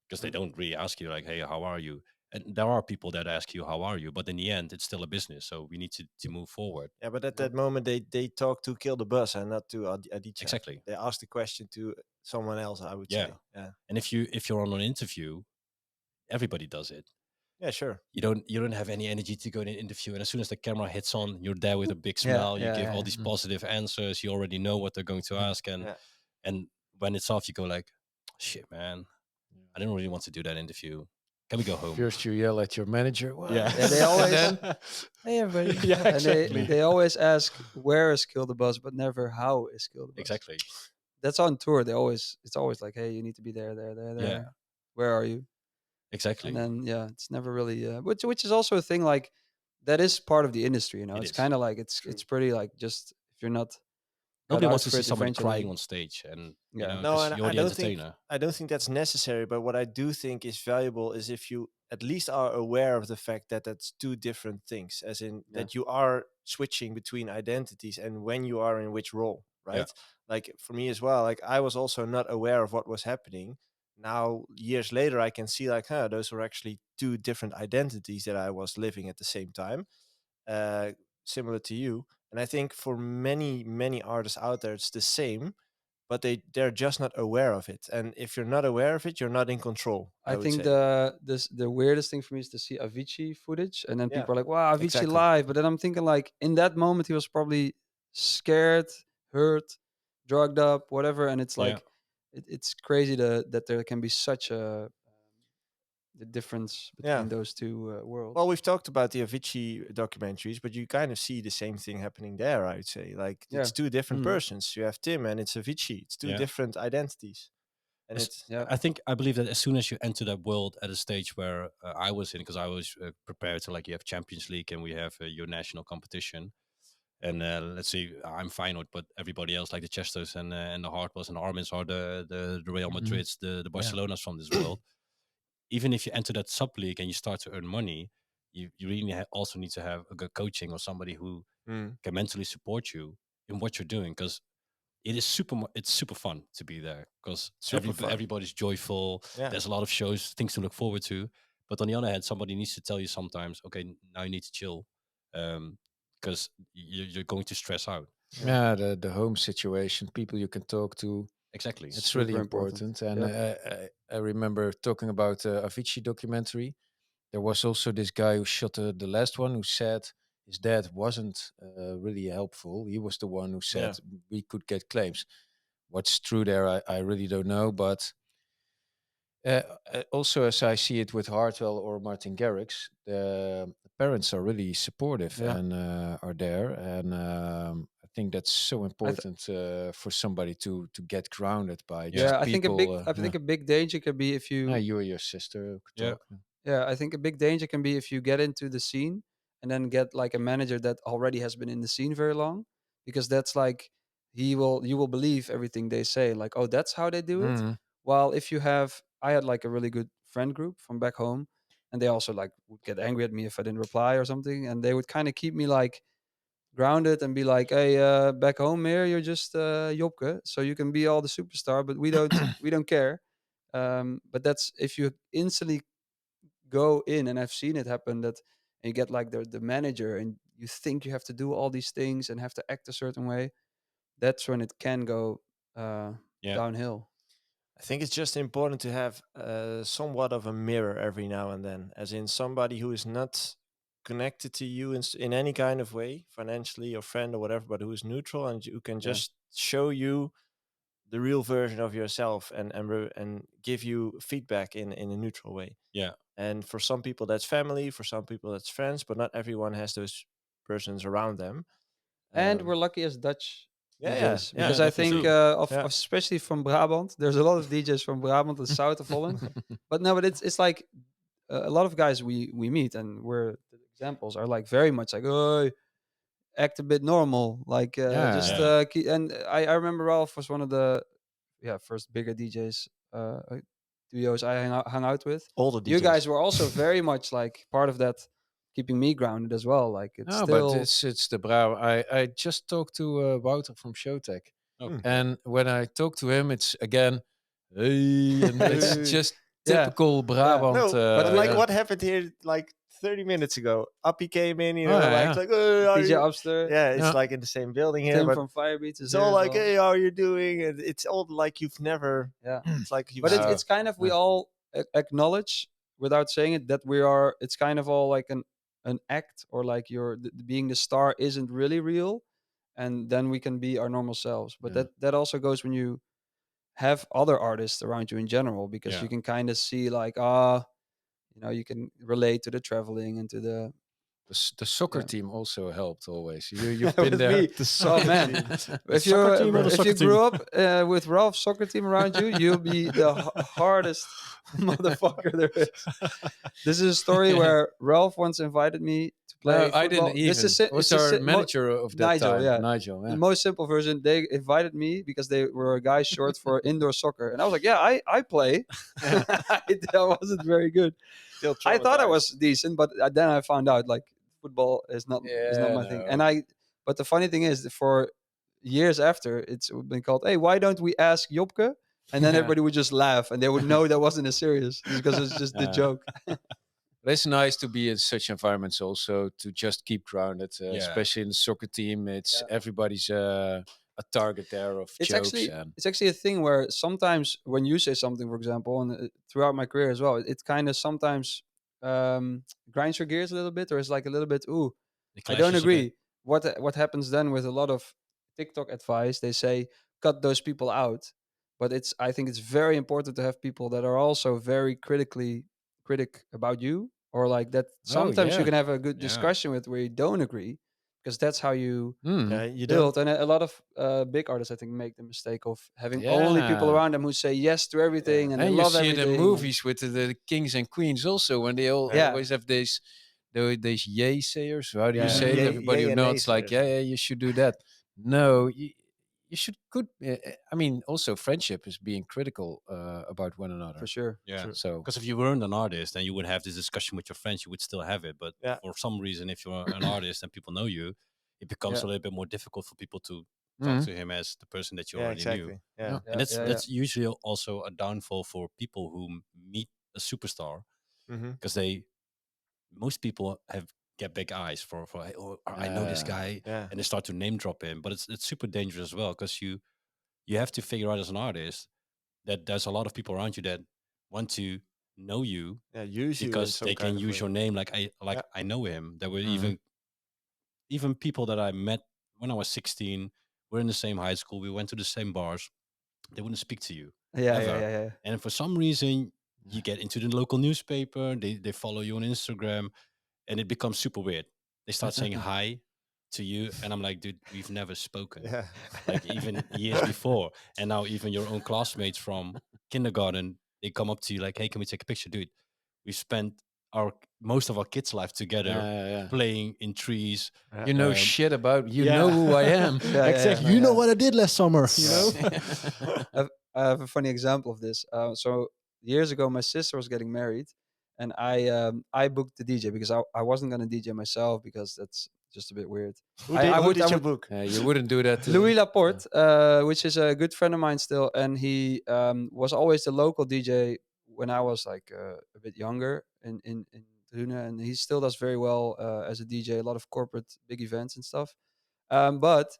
because they Mm. don't really ask you like, hey, how are you? And there are people that ask you how are you, but in the end it's still a business, so we need to move forward. Yeah, but at Yeah. that moment they talk to Kill the Bus and not to Aditya. Exactly. They ask the question to someone else, I would Yeah. say. Yeah. And if you're on an interview, everybody does it. Yeah, sure. You don't have any energy to go in an interview, and as soon as the camera hits on, you're there with a big Yeah, smile. You yeah, give yeah. all these Mm. positive answers. You already know what they're going to ask, and Yeah. and when it's off, you go like, shit, man, I didn't really want to do that interview. Can we go home? First you yell at your manager. "What?" Yeah. Yeah, they And always then, hey everybody. Yeah, and exactly. they always ask where is Kill the Bus, but never how is Kill the Bus. Exactly. That's on tour. It's always like, hey, you need to be there, there, there, there. Yeah. Where are you? Exactly. And then yeah, it's never really which is also a thing like that is part of the industry. It It's is. kind of like True. it's pretty like just if you're not cut Nobody out wants to for see it somebody crying eventually. on stage, and Yeah. No, because and you're the entertainer. I don't think that's necessary. But what I do think is valuable is if you at least are aware of the fact that that's two different things, as in Yeah. that you are switching between identities and when you are in which role, Yeah. right? Like for me as well, like I was also not aware of what was happening. Now years later, I can see like, those were actually two different identities that I was living at the same time, uh, similar to you. And I think for many artists out there, it's the same, but they're just not aware of it. And if you're not aware of it, you're not in control, I I would think say. the weirdest thing for me is to see Avicii footage, and then Yeah, people are like, "Wow, Avicii exactly. live!" But then I'm thinking, like, in that moment, he was probably scared, hurt, drugged up, whatever. And it's Yeah. like, it's crazy that there can be such a the difference Yeah. between those two worlds. Well, we've talked about the Avicii documentaries, but you kind of see the same thing happening there, I would say. Like Yeah. it's two different Mhm. persons. You have Tim and it's Avicii. It's two Yeah. different identities. And As- it's Yeah. I believe that as soon as you enter that world at a stage where I was in, because I was prepared to, like, you have Champions League and we have your national competition, and let's see, I'm Feyenoord, but everybody else, like the Chesters and the Hardwells and the Armins, are the Real Mhm. Madrids, the Barcelonas from this world. Even if you enter that sub league and you start to earn money, you really also need to have a good coaching or somebody who can mentally support you in what you're doing, because it's super fun to be there, because super fun. everybody's joyful. Yeah. There's a lot of shows, things to look forward to. But on the other hand, somebody needs to tell you sometimes, okay, now you need to chill, because you're going to stress out. Yeah, the home situation, people you can talk to. Exactly. It's really Super important. important. And I remember talking about Avicii documentary. There was also this guy who shot the last one, who said his dad wasn't really helpful. He was the one who said we could get claims. What's true there, I really don't know. But also, as I see it with Hardwell or Martin Garrix, the parents are really supportive Yeah. and are there. And I think that's so important for somebody to get grounded by just Yeah, I think people. I think a big danger can be if you You or your sister could Yeah. talk. Yeah, I think a big danger can be if you get into the scene and then get like a manager that already has been in the scene very long, because that's like you will believe everything they say, like, oh, that's how they do it. Mm. While if you have, I had like a really good friend group from back home, and they also like would get angry at me if I didn't reply or something, and they would kind of keep me like grounded and be like, hey, back home here you're just Jopke, so you can be all the superstar, but we don't care. But that's if you instantly go in, and I've seen it happen, that you get like the manager and you think you have to do all these things and have to act a certain way. That's when it can go Yeah. downhill. I think it's just important to have somewhat of a mirror every now and then, as in somebody who is not connected to you in any kind of way, financially or friend or whatever, but who is neutral and who can Yeah. just show you the real version of yourself and give you feedback in a neutral way. Yeah. And for some people that's family, for some people that's friends, but not everyone has those persons around them. And we're lucky as Dutch yeah, DJs, yeah, because I definitely. think Yeah. especially from Brabant, there's a lot of DJs from Brabant, the south of Holland. But no, but it's like a lot of guys we meet, and we're the examples are like very much like, oh, act a bit normal, like just Yeah. and I remember Ralph was one of the first bigger DJs duos I hung out with. All the You DJs. guys were also very much like part of that, keeping me grounded as well. Like it's No, but still it's the Bravo. I just talked to Wouter from Showtech, Okay. and when I talk to him, it's again, hey, and it's just Yeah. typical Brabant. No, but like yeah. what happened here like 30 minutes ago? Uppy came in, Oh, yeah, like, yeah. like, oh, are DJ you-" Upster, Yeah, it's Yeah. like in the same building here, Tim but from Firebeats is it's here all as like, well. hey, how are you doing? And it's all like you've never. Yeah. It's like you've. But seen- it's kind of, we all acknowledge without saying it that we are. It's kind of all like an act, or like being the star isn't really real, and then we can be our normal selves. But Yeah. that also goes when you have other artists around you in general, because Yeah. you can kind of see like you can relate to the traveling and to the The soccer Yeah. team also helped always. You've With been there. me. The Oh soccer man, team. if you soccer team or the if soccer you grew team? up with Ralph's soccer team around you, you'll be the hardest motherfucker there is. This is a story where Ralph once invited me to play No, football. I didn't even. This is It was our manager of that Nigel, time. yeah. Nigel. The Yeah. most simple version. They invited me because they were a guy short for indoor soccer, and I was like, "Yeah, I play." I wasn't very good. Still I thought I traumatized. was decent, but then I found out like football is not my thing. no. And but the funny thing is, for years after, it's been called, "Hey, why don't we ask Jopke?" And then Yeah. everybody would just laugh, and they would know that wasn't a serious, because it's just the joke. But it's nice to be in such environments also, to just keep grounded, Yeah. especially in the soccer team. It's Yeah. everybody's a target there of It's jokes. actually And it's actually a thing where sometimes when you say something, for example, and throughout my career as well, it kind of sometimes grinds your gears a little bit, or it's like a little bit, ooh, It I don't clashes a bit. agree. What happens then with a lot of TikTok advice? They say cut those people out, but I think it's very important to have people that are also very critic about you, or like that. Sometimes you yeah. can have a good Yeah. discussion with where you don't agree, because that's how you Mm. Yeah, you don't. build. And a lot of big artists, I think, make the mistake of having only people Yeah. around them who say yes to everything, and they And you love see it everything. in movies with the kings and queens also, when they all Yeah. always have these yay sayers. How do you Yeah. say it? Yay- Everybody yay who and nods like, naysayers. yeah, you should do that. No, you should I mean, also friendship is being critical about one another. For sure. Yeah. True. So Because if you weren't an artist and you would have this discussion with your friends, you would still have it. But Yeah. for some reason, if you're an artist and people know you, it becomes Yeah. a little bit more difficult for people to talk to him as the person that you Yeah, already knew. exactly. Yeah. Yeah. And Yeah, that's usually also a downfall for people who meet a superstar, Mm-hmm. because most people get big eyes for hey, oh, I know this guy, Yeah. and they start to name drop him. But it's super dangerous as well, because you have to figure out as an artist that there's a lot of people around you that want to know you Yeah. Use you in because some they kind can of use way. your name like Yeah. I know him. There were Mhm. even people that I met when I was 16. We're in the same high school. We went to the same bars. They wouldn't speak to you. yeah, Ever. yeah. And for some reason, you get into the local newspaper. They follow you on Instagram, and it becomes super weird. They start saying hi to you, and I'm like, dude, we've never spoken. Yeah. Like even years before, and now even your own classmates from kindergarten, they come up to you like, hey, can we take a picture, dude? We spent our most of our kids' life together, Yeah. playing in trees. You know shit about. You know who I am. Exactly. no, You know yeah. what I did last summer. You know. I have a funny example of this. So years ago, my sister was getting married, and I booked the DJ because I wasn't gonna DJ myself because that's just a bit weird. Who did you book? You wouldn't do that. Louis Laporte, which is a good friend of mine still, and he was always the local DJ when I was like a bit younger in Rune, and he still does very well as a DJ, a lot of corporate big events and stuff. But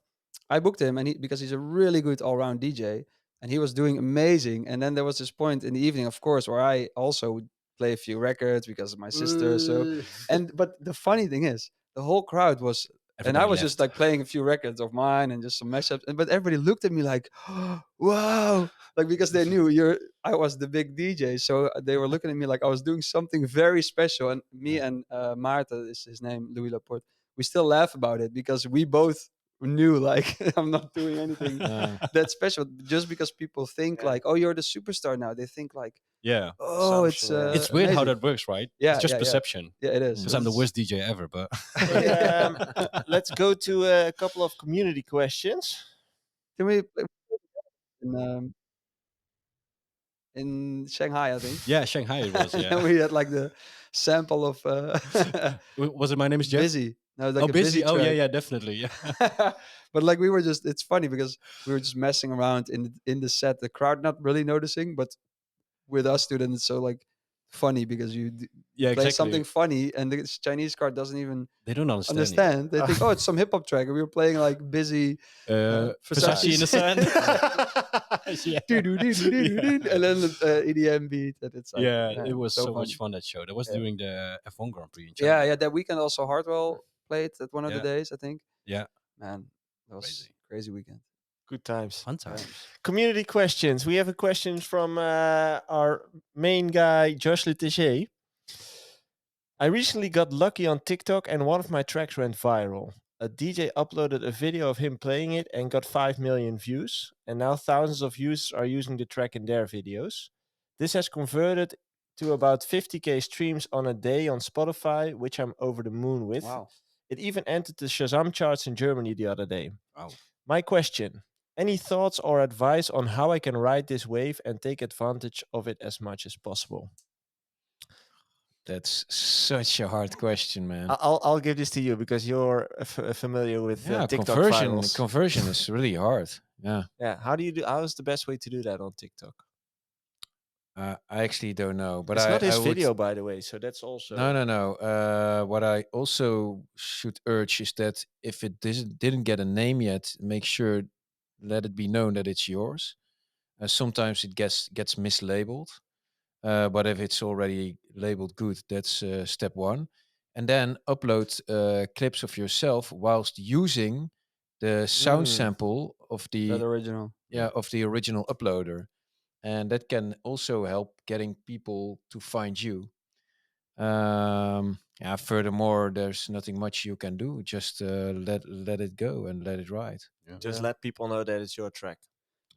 I booked him, and because he's a really good all round DJ, and he was doing amazing. And then there was this point in the evening, of course, where I also would play a few records because of my sister. So, but the funny thing is, the whole crowd was and I Everybody was just left. like playing a few records of mine and just some mashups. But everybody looked at me like, "Wow!" Like because they knew I was the big DJ, so they were looking at me like I was doing something very special. And me and Maarten is his name, Louis Laporte. We still laugh about it because we both knew like I'm not doing anything that special. Just because people think like, "Oh, you're the superstar now," they think like, Yeah. "Oh, It's weird how amazing." that works, right? Yeah, It's just yeah, yeah. perception. Yeah, it is. Because I'm the worst DJ ever, but Let's go to a couple of community questions. Can we play in Shanghai, I think. yeah, Shanghai it was. And Yeah. then we had like the sample of Was it My Name Is Jeff? Busy. No, like Oh, a busy. Oh, yeah, track. yeah, definitely. Yeah. But like we were just it's funny because we were just messing around in the set, the crowd not really noticing, but with us students it's so like funny because you Yeah, play exactly. something funny and the Chinese crowd doesn't even They don't understand. understand. They think, oh, it's some hip hop track. And we were playing like busy Versace in the sand. Yeah. And then the EDM beat. And it's like, Yeah, man, it was so so funny. much fun, that show. That was Yeah. during the F1 Grand Prix in China. Yeah, yeah. That weekend also Hardwell played at one of the Yeah. days, I think. Yeah. Man, that was crazy weekend. Good times. Fun times. Community questions. We have a question from our main guy, Josh Letiger. I recently got lucky on TikTok and one of my tracks went viral. A DJ uploaded a video of him playing it and got 5 million views. And now thousands of users are using the track in their videos. This has converted to about 50k streams on a day on Spotify, which I'm over the moon with. Wow. It even entered the Shazam charts in Germany the other day. Wow. My question: any thoughts or advice on how I can ride this wave and take advantage of it as much as possible? That's such a hard question, man. I'll give this to you because you're familiar with TikTok conversion. virals. Conversion is really hard. Yeah. Yeah. How is the best way to do that on TikTok? I actually don't know, but it's not his I would, video, by the way. So that's also No. What I also should urge is that if it didn't get a name yet, make sure let it be known that it's yours. Sometimes it gets mislabeled, but if it's already labeled good, that's step one. And then upload clips of yourself whilst using the sound sample of That original. of the original uploader, and that can also help getting people to find you. Furthermore, there's nothing much you can do. Just let it go and let it ride. just let people know that it's your track.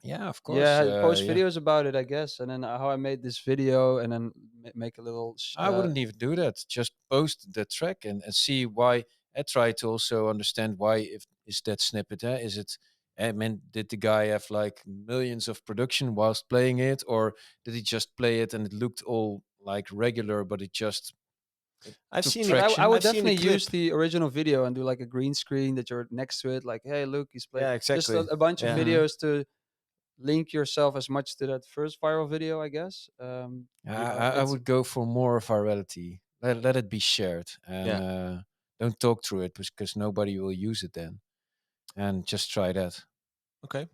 Yeah, of course. Yeah, post videos about it, I guess, and then how I made this video, and then make a little. I wouldn't even do that. Just post the track and see why. I try to also understand why. If is that snippet? Is it? I mean, did the guy have like millions of production whilst playing it, or did he just play it and it looked all like regular, but it just I've took seen it. traction? I would I've seen the definitely use clip. the original video and do like a green screen that you're next to it, like, hey, look, he's playing. Yeah, exactly. Just a bunch of Yeah. videos to link yourself as much to that first viral video, I guess. I would go for more virality. Let it be shared, and don't talk through it because nobody will use it then. And just try that. Okay.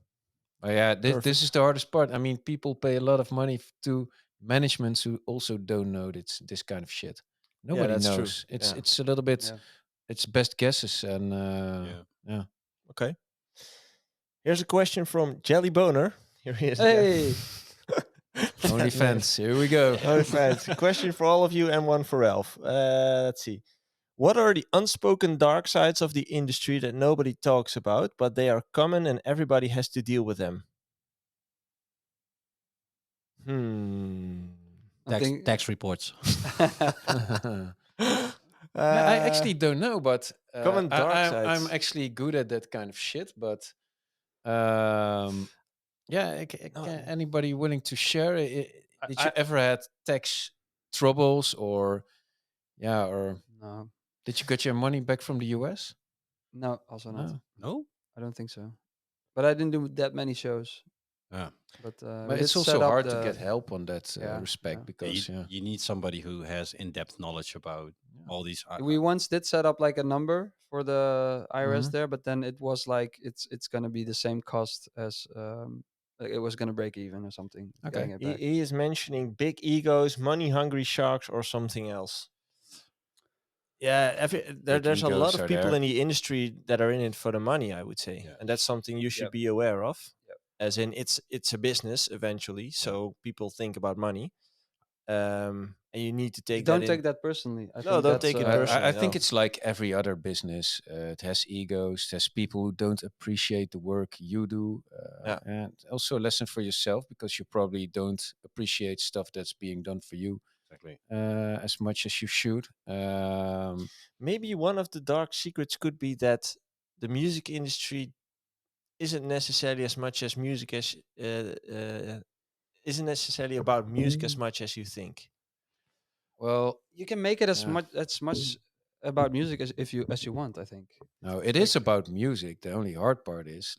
But yeah, this is the hardest part. I mean, people pay a lot of money to managements who also don't know this kind of shit. Nobody that's true. knows. It's Yeah. it's a little bit. It's best guesses and yeah. Okay. Here's a question from Jelly Boner. Here he is. Hey. Only fans. Here we go. Only fans. Question for all of you and one for Ralph. Let's see. What are the unspoken dark sides of the industry that nobody talks about, but they are common and everybody has to deal with them? I think Tax reports. Yeah, I Uh, actually don't know, but common dark I'm sides. actually good at that kind of shit. But um, yeah, No, anybody willing to share? Did you I ever had tax troubles, or yeah, or no, did you get your money back from the US? no, also not. No, No. I don't think so. But I didn't do that many shows. Yeah. But we but did it's set also up hard to get the help on that yeah, respect yeah. Yeah, because yeah, you need somebody who has in-depth knowledge about yeah. all these. We once did set up like a number for the IRS Mhm. there, but then it was like it's gonna be the same cost as like it was gonna break even or something. Okay. Getting it he, back. he is mentioning big egos, money-hungry sharks, or something else. Yeah, Big there's a lot egos of are people there. in the industry that are in it for the money, I would say, Yeah. and that's something you should Yep. be aware of. Yep. As in, it's a business eventually, so people think about money, and you need to take that Don't in. take that personally. I No, think don't that's take it I personally. think No. it's like every other business. It has egos. It has people who don't appreciate the work you do, Yeah. and also a lesson for yourself because you probably don't appreciate stuff that's being done for you Exactly. as much as you should. Maybe one of the dark secrets could be that the music industry isn't necessarily as much as music as isn't necessarily about music as much as you think. Well, you can make it yeah. as much about music as you want. I think. No, it Like is about music. The only hard part is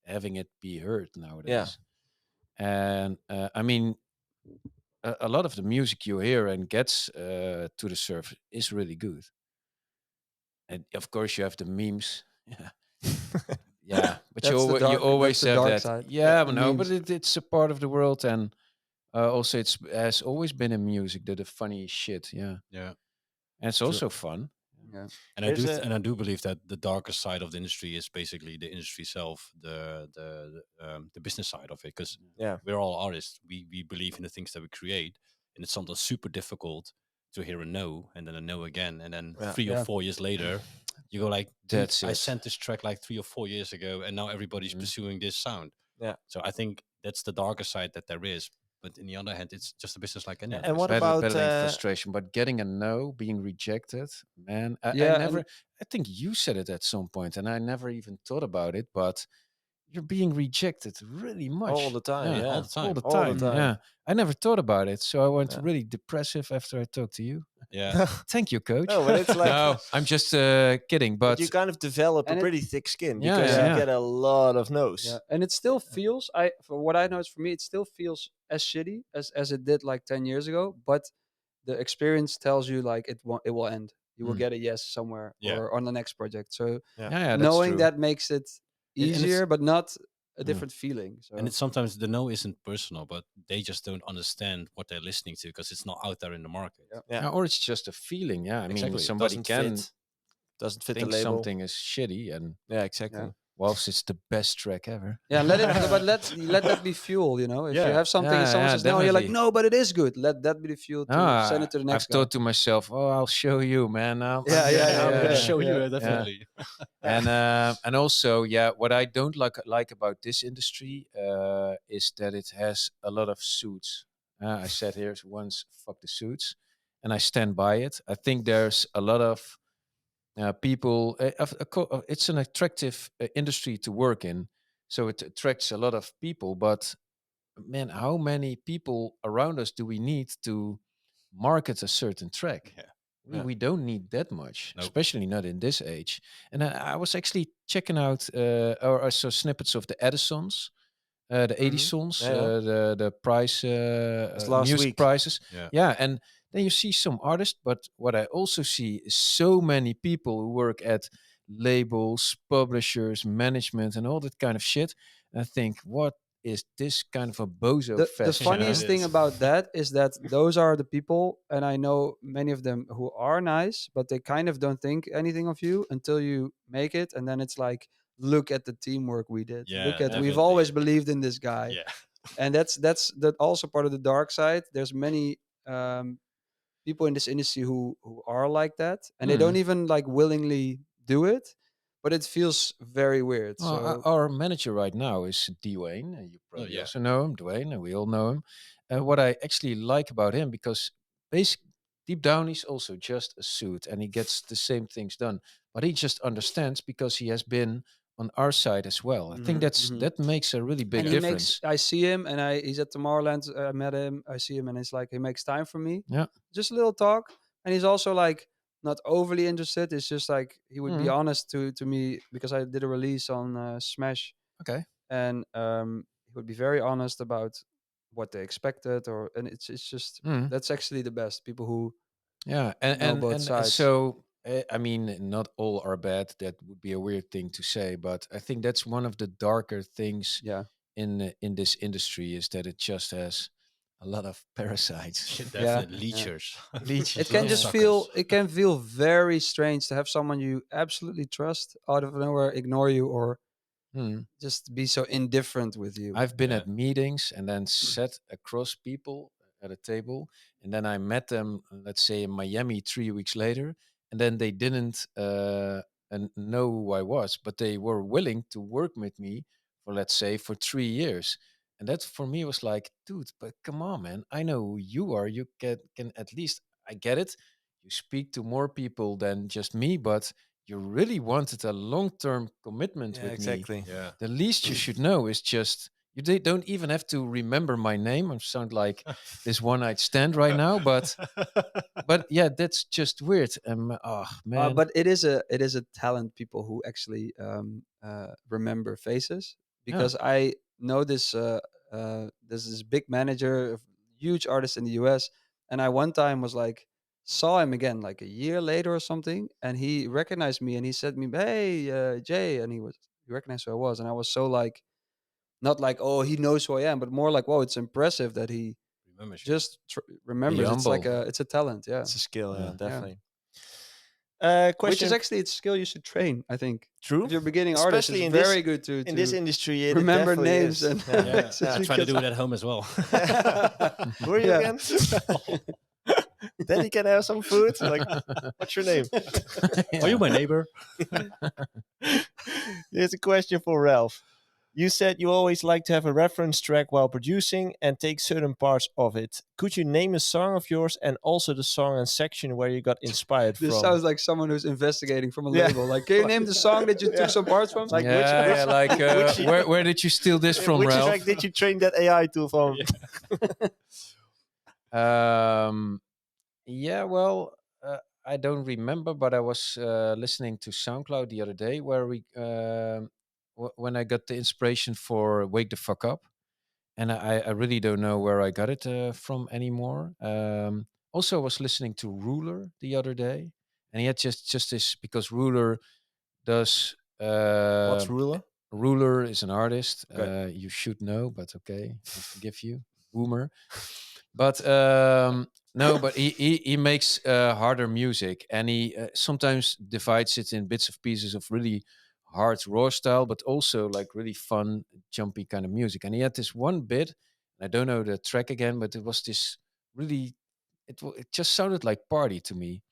having it be heard Yeah. nowadays. And I mean, a lot of the music you hear and gets to the surface is really good. And of course, you have the memes. Yeah, yeah. But that's the you dark. That's always the have dark that. side. Yeah, The no, but memes. it's a part of the world, and also it's has always been in music the funny shit. Yeah, Yeah. and it's True. also fun. Yeah. And There's a and I do believe that the darker side of the industry is basically the industry itself, the business side of it, because yeah. we're all artists. We believe in the things that we create, and it's sometimes super difficult to hear a no and then a no again, and then Yeah. 3 or 4 years later, you go like, dude, That's I it. sent this track like 3 or 4 years ago, and now everybody's Mhm. pursuing this sound. Yeah. So I think that's the darker side that there is. But in the other hand, it's just a business like any other And what business. about Battling frustration, but getting a no, being rejected, man. I Yeah, never. and I think you said it at some point, and I never even thought about it. But you're being rejected really all much. the time? Yeah, all Yeah. the all time? the All the time. time. Yeah, I never thought about it, so I went Yeah. really depressive after I talked to you. Yeah. Thank you, coach. No, but it's like No, I'm just kidding. but But you kind of develop a and it pretty thick skin yeah, because yeah, you yeah yeah. get a lot of no's. yeah, and it still feels for what I know, for me it still feels as shitty as it did like 10 years ago. But the experience tells you like it will end. You will Mm. get a yes somewhere Yeah. or on the next project. So Yeah. Yeah, yeah, that's knowing true. that makes it And it's easier, but not a Yeah. different feeling. So and it's sometimes the no isn't personal, but they just don't understand what they're listening to because it's not out there in the market. Yeah. Yeah. Yeah, or it's just a feeling. Yeah, I mean, Exactly. somebody Doesn't can fit. Doesn't fit the think label. something is shitty, and Yeah, exactly. yeah, whilst it's the best track ever. yeah, and let it, but let that be fuel. You know, if you Yeah. have something and someone Yeah, says no, you're like definitely. no, but it is good. Let that be the fuel to send it to the I've next guy. thought to myself, "Oh, I'll show you, man. Yeah, I'm yeah, ready." yeah, I'm yeah, gonna yeah, show you yeah. definitely. And also, yeah, what I don't like about this industry is that it has a lot of suits. I said here once, "Fuck the suits," and I stand by it. I think there's a lot of people. It's an attractive industry to work in, so it attracts a lot of people. But man, how many people around us do we need to market a certain track? Yeah. Yeah. We don't need that much, Nope. especially not in this age. And I was actually checking out, or I saw snippets of the Edisons, the Mhm. Edisons, Yeah, yeah. the price, It's last music week. prices. Yeah. Yeah, and then you see some artists, but what I also see is so many people who work at labels, publishers, management, and all that kind of shit. And I think, what is this kind of a bozo The fest? You know? funniest thing about that is that those are the people, and I know many of them who are nice, but they kind of don't think anything of you until you make it, and then it's like, look at the teamwork we did. Yeah, Look at we've definitely. always believed in this guy, Yeah. and that's that also part of the dark side. There's many people in this industry who are like that, and they don't Hmm. even like willingly do it, but it feels very weird. Well, So our manager right now is Dwayne. You Oh we yeah. also know him, Dwayne, and we all know him. What I actually like about him, because basic deep down he's also just a suit, and he gets the same things done, but he just understands because he has been on our side as well. I think Mhm. that makes a really big And he makes. difference. I see him, and he's at Tomorrowland. I met him. I see him, and it's like he makes time for me. Yeah. Just a little talk, and he's also like not overly interested. It's just like he would be Mhm. honest to me because I did a release on Smash, Okay. and he would be very honest about what they expected, and it's just Mhm. that's actually the best people who Yeah, know both and sides. so I mean, not all are bad. That would be a weird thing to say, but I think that's one of the darker things Yeah, in this industry is that it just has a lot of parasites, yeah, Definitely yeah. leechers. leeches. It can Love just Yeah. suckers. feel. It can feel very strange to have someone you absolutely trust out of nowhere ignore you or Hmm. just be so indifferent with you. I've been Yeah. at meetings and then sat across people at a table, and then I met them, let's say in Miami 3 weeks later, and then they didn't know who I was, but they were willing to work with me for, let's say, for 3 years. And that for me was like, dude, but come on, man, I know who you are. You can at least, I get it. You speak to more people than just me, but you really wanted a long-term commitment Yeah, with me. exactly. Yeah. The least you should know is just don't even have to remember my name. I sound like this one-night stand right now, but yeah, that's just weird. Oh man, But it is a talent people who actually remember faces yeah, because I know this there's this big manager, of huge artist in the U.S. and I one time was like saw him again like a year later or something, and he recognized me and he said to me, "Hey, Jay," and he recognized who I was, and I was so like not like oh he knows who I am, but more like whoa it's impressive that he Remembers you. just be remembers. It's like humble. it's a talent, yeah, It's a skill, yeah, Yeah. yeah. definitely. Which is Question. actually it's a skill you should train. I think True. if you're a beginning artist, it's Especially in this very good to in this to industry, it remember definitely names is. and Yeah. Yeah. faces I try to because do it at home as well. Who are you yeah. again? Daddy, can I have some food? Like, what's your name? Are you my neighbor? Here's a question for Ralph. You said you always like to have a reference track while producing and take certain parts of it. Could you name a song of yours and also the song and section where you got inspired This from? sounds like someone who's investigating from a Yeah. label. Like, can you name the song that you Yeah. took some parts from? Like, yeah, like which- where did you steal this from, which Ralph? track did you train that AI tool from? Yeah, well, I don't remember, but I was listening to SoundCloud the other day where when I got the inspiration for "Wake the Fuck Up," and I really don't know where I got it from anymore. Also, I was listening to Ruler the other day, and he had just this because Ruler does. What's Ruler? Ruler is an artist. Okay. You should know, but okay, I forgive you, boomer. But no, but he makes harder music, and he sometimes divides it in bits of pieces of really hard raw style, but also like really fun, jumpy kind of music. And he had this one bit, I don't know the track again, but it was this really, it just sounded like party to me,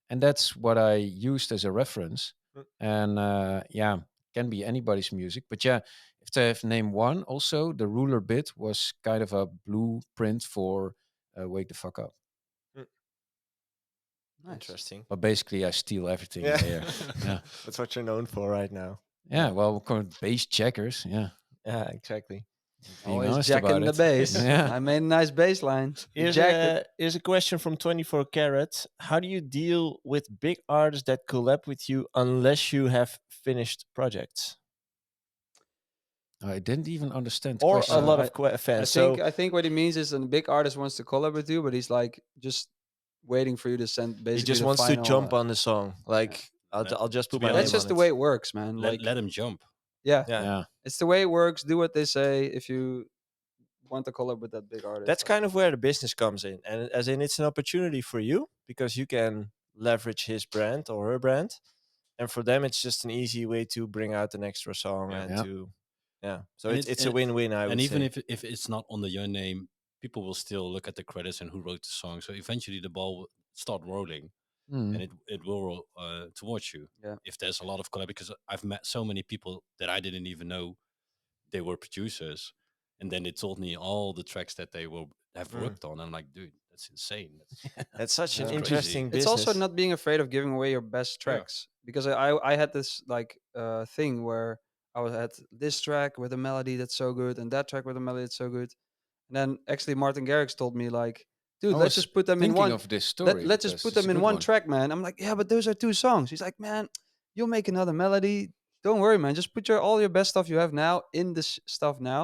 and that's what I used as a reference. Mm. And yeah, can be anybody's music, but yeah, if I have to name one, also the Ruler bit was kind of a blueprint for "Wake the Fuck Up." Nice. Interesting. But basically, I steal everything Yeah. there. Yeah, That's what you're known for right now. yeah. Well, we're called bass checkers. Yeah, Yeah, exactly. being Always honest about jacking the it. bass. Yeah. I made a nice bass line. You jacked it. Here's a question from 24 Carat. How do you deal with big artists that collab with you unless you have finished projects? I didn't even understand the Or question. a lot I- of fans. I think what he means is a big artist wants to collab with you, but he's like just waiting for you to send He basically just the wants to final. jump on the song. Like, I'll just To put be my That's name just on the it. way it works, man. let, Like, let him jump. yeah, Yeah. Yeah, it's the way it works. Do what they say if you want to collab with that big artist. That's kind of where the business comes in. And as in, it's an opportunity for you because you can leverage his brand or her brand. And for them, it's just an easy way to bring out an extra song Yeah. and Yeah. to, yeah. So And it's a win-win, I would and even say. if it's not under your name, people will still look at the credits and who wrote the song. So eventually the ball will start rolling, Mm. and it will roll towards you. Yeah. If there's a lot of collab, because I've met so many people that I didn't even know they were producers, and then they told me all the tracks that they will have Mm. worked on. I'm like, dude, that's insane. That's such an Yeah. interesting It's business. also not being afraid of giving away your best Yeah. tracks, because I had this like thing where I was at this track with a melody that's so good and that track with a melody that's so good, and then actually Martin Garrix told me like, dude, I let's was just put them in thinking one. of this story Let's just because put it's a them in good one one. track, man. I'm like, yeah, but those are 2 songs. He's like, man, you'll make another melody. Don't worry, man. Just put all your best stuff you have now in this stuff now,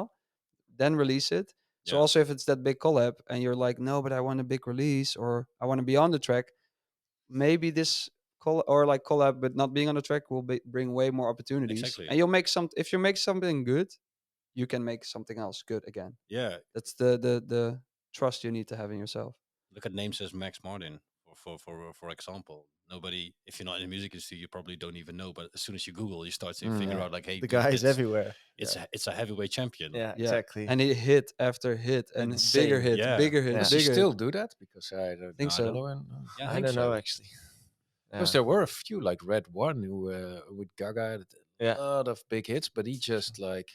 then release it. So Yeah. also if it's that big collab and you're like, no, but I want a big release or I want to be on the track, maybe this collab but not being on the track will bring way more opportunities. Exactly. And you'll make if you make something good, you can make something else good again. Yeah. That's the trust you need to have in yourself. Look at names as Max Martin, for example. Nobody, if you're not in the music industry, you probably don't even know. But as soon as you Google, you start to figure Yeah. out like, hey, The dude, guy is everywhere. it's a heavyweight champion. Yeah, Yeah, exactly. and he hit after hit and bigger Insane. hit, Yeah. bigger hit, Yeah. Does he bigger still hit. do that? Because I don't Think know. so. I don't know. Yeah, I think don't know so. actually. Because Yeah. there were a few like Red One who with Gaga had Yeah. a lot of big hits, but he just like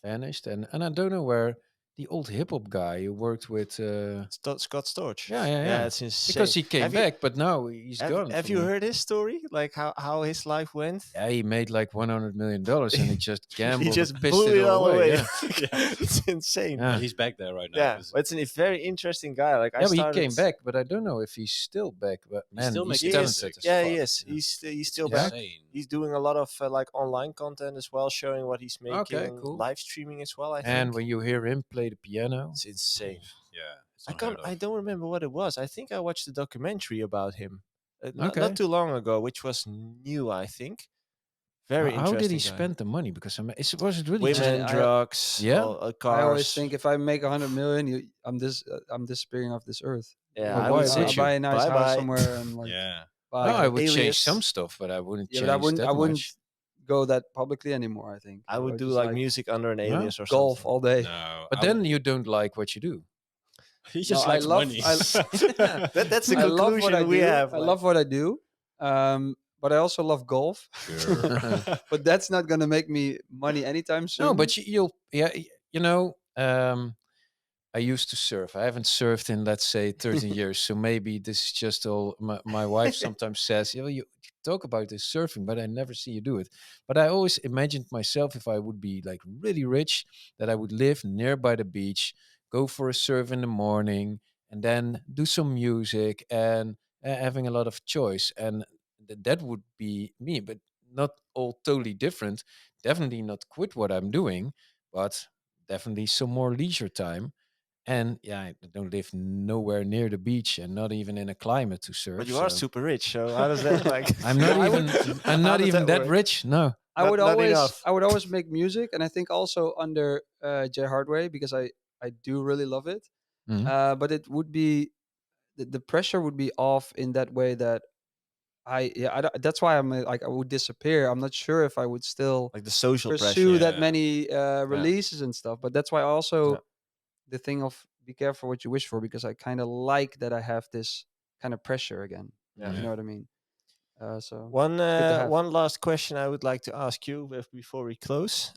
vanished. And I don't know where the old hip hop guy who worked with Scott Storch. yeah. It's insane. Because he came Have you- back, but now he's gone. Have from you the- heard his story? Like how his life went? Yeah, he made like $100 million and he just gambled. He just and pissed blew it all away. Yeah. It's insane. Yeah. But he's back there right now. Yeah, 'cause but it's a very interesting guy. Like I Yeah, but he started. came back, but I don't know if he's still back. But He's man, still he's making talented music. as Yeah, fuck. he is. Yeah. He's still He's back. insane. He's doing a lot of like online content as well, showing what he's making. Okay, cool. Live streaming as well. I think. And when you hear him play the piano, It's insane. Yeah, it's I unheard I of. don't remember what it was. I think I watched a documentary about him, Okay. not too long ago, which was new. I think. Very how did he interesting guy. spend the money? Because was it really Women, just Man, drugs, Yeah? cars. I always think if I make 100 million, I'm disappearing off this earth. Yeah, Oh, I why would say would I'll you? buy a nice house Bye-bye. somewhere and like. Yeah. Buy No, I would change alias. some stuff, but I wouldn't Yeah, change but I wouldn't. that I wouldn't much. go that publicly anymore. I think I would do just like music under an Yeah? alias or golf something. all day. No. But then you don't like what you do. he No, just I likes love. money. That's the I love what I conclusion we do. have. I love what I do. But I also love golf. Sure. But that's not gonna make me money anytime soon. No, but you'll I used to surf. I haven't surfed in, let's say, 13 years. So maybe this is just all. My wife sometimes says, you talk about this surfing, but I never see you do it. But I always imagined myself if I would be like really rich, that I would live nearby the beach, go for a surf in the morning, and then do some music and having a lot of choice. And that would be me, but not all totally different. Definitely not quit what I'm doing, but definitely some more leisure time. And yeah, I don't live nowhere near the beach and not even in a climate to surf. But you are so super rich, so how does that like? I'm not I even would- I'm How not does even that that work? rich. No. I Not- would not always enough. I would always make music, and I think also under J Hardway because I do really love it. Mhm. But it would be the pressure would be off in that way that that's why I'm like I would disappear. I'm not sure if I would still Like the social pursue pressure. that Yeah. many releases and stuff. But that's why also Yeah. the thing of be careful what you wish for, because I kind of like that I have this kind of pressure again. Yeah. You know what I mean? So One good to have. one last question I would like to ask you before we close.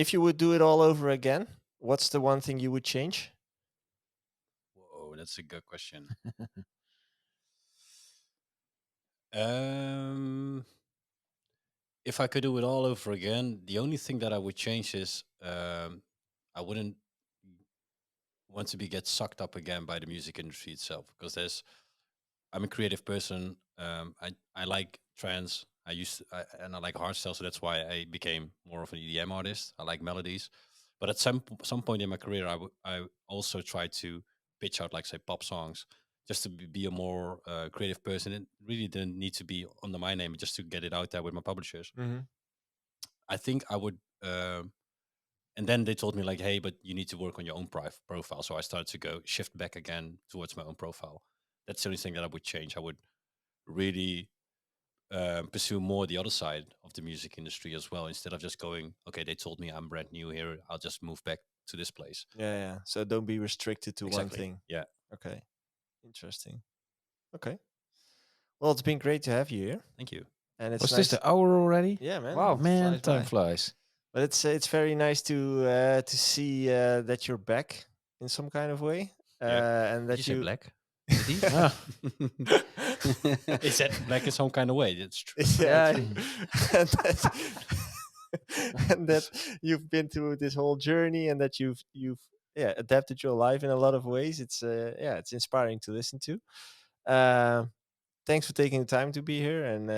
If you would do it all over again, what's the one thing you would change? Whoa, that's a good question. Um, if I could do it all over again, the only thing that I would change is I wouldn't want to be get sucked up again by the music industry itself, because I'm a creative person. I like trance. And I like hardstyle, so that's why I became more of an EDM artist. I like melodies, but at some point in my career, I also tried to pitch out like say pop songs, just to be a more creative person. It really didn't need to be under my name, just to get it out there with my publishers. Mm-hmm. I think I would. And then they told me like, hey, but you need to work on your own profile. So I started to go shift back again towards my own profile. That's the only thing that I would change. I would really pursue more the other side of the music industry as well, instead of just going, okay, they told me I'm brand new here, I'll just move back to this place. Yeah. So don't be restricted to one Exactly. thing. Yeah. Okay. Interesting. Okay. Well, it's been great to have you here, Thank you. and it's Was nice. this the hour already? Yeah, man. Wow. it Man, flies time by. flies. But it's very nice to see that you're back in some kind of way, and Did that you say you. black? Did he? Ah, Is that black in some kind of way? It's true. Yeah, Yeah. true. and that, and that you've been through this whole journey, and that you've adapted your life in a lot of ways. It's inspiring to listen to. Thanks for taking the time to be here, and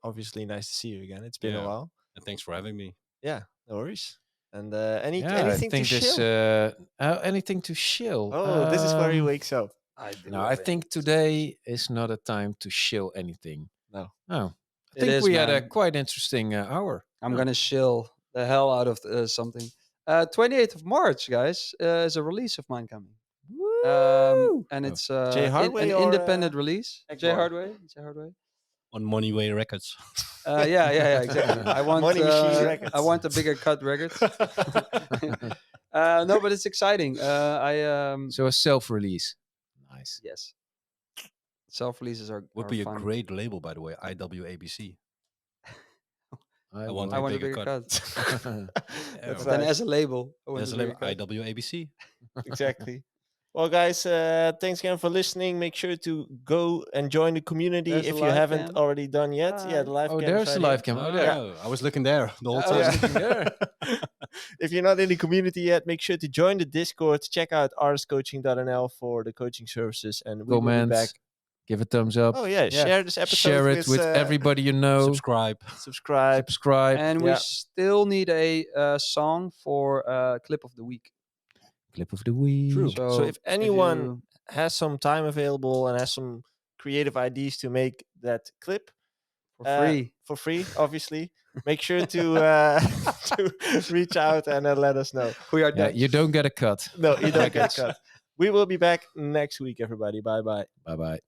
obviously nice to see you again. It's been a Yeah. while. And thanks for having me. Yeah, no worries. And yeah, I anything to think this share? anything to shill. Oh, this is where he wakes up. I do. No, I think today is not a time to shill anything. No. No, I It think is, we had a man. quite interesting hour. I'm Oh. gonna shill the hell out of something. 28th of March, guys, is a release of mine coming. And Oh. it's Jay an Hardway or, independent release. Jay Ekborg? Hardway. Jay Hardway. On Moneyway Records. Yeah, exactly. I want Money Machine Records. I want a bigger cut record. No, but it's exciting. So a self-release. Nice. Yes. Self releases are Would be a fun. great label, by the way. IWABC. I want I want a bigger bigger cut. cut. That's Then nice. as a label, I want There's a a bigger label, cut. IWABC. Exactly. Well, guys, thanks again for listening. Make sure to go and join the community There's a if you live haven't cam. already done yet. Yeah, the live Oh, cam. there's the live cam. Oh, there. Oh, I was looking there the whole I was time. looking there. If you're not in the community yet, make sure to join the Discord. Check out artistcoaching.nl for the coaching services, and we will be back. Comments. Give a thumbs up. Oh yeah, Yeah. share this episode. Share it with everybody you know. Subscribe. Subscribe. Subscribe. And we still need a song for clip of the week. Clip of the week. True. So if anyone you- has some time available and has some creative ideas to make that clip for free, obviously, make sure to to reach out and let us know. we are Yeah, done. you don't get a cut. No, you don't get cut. We will be back next week, everybody. Bye bye. Bye bye.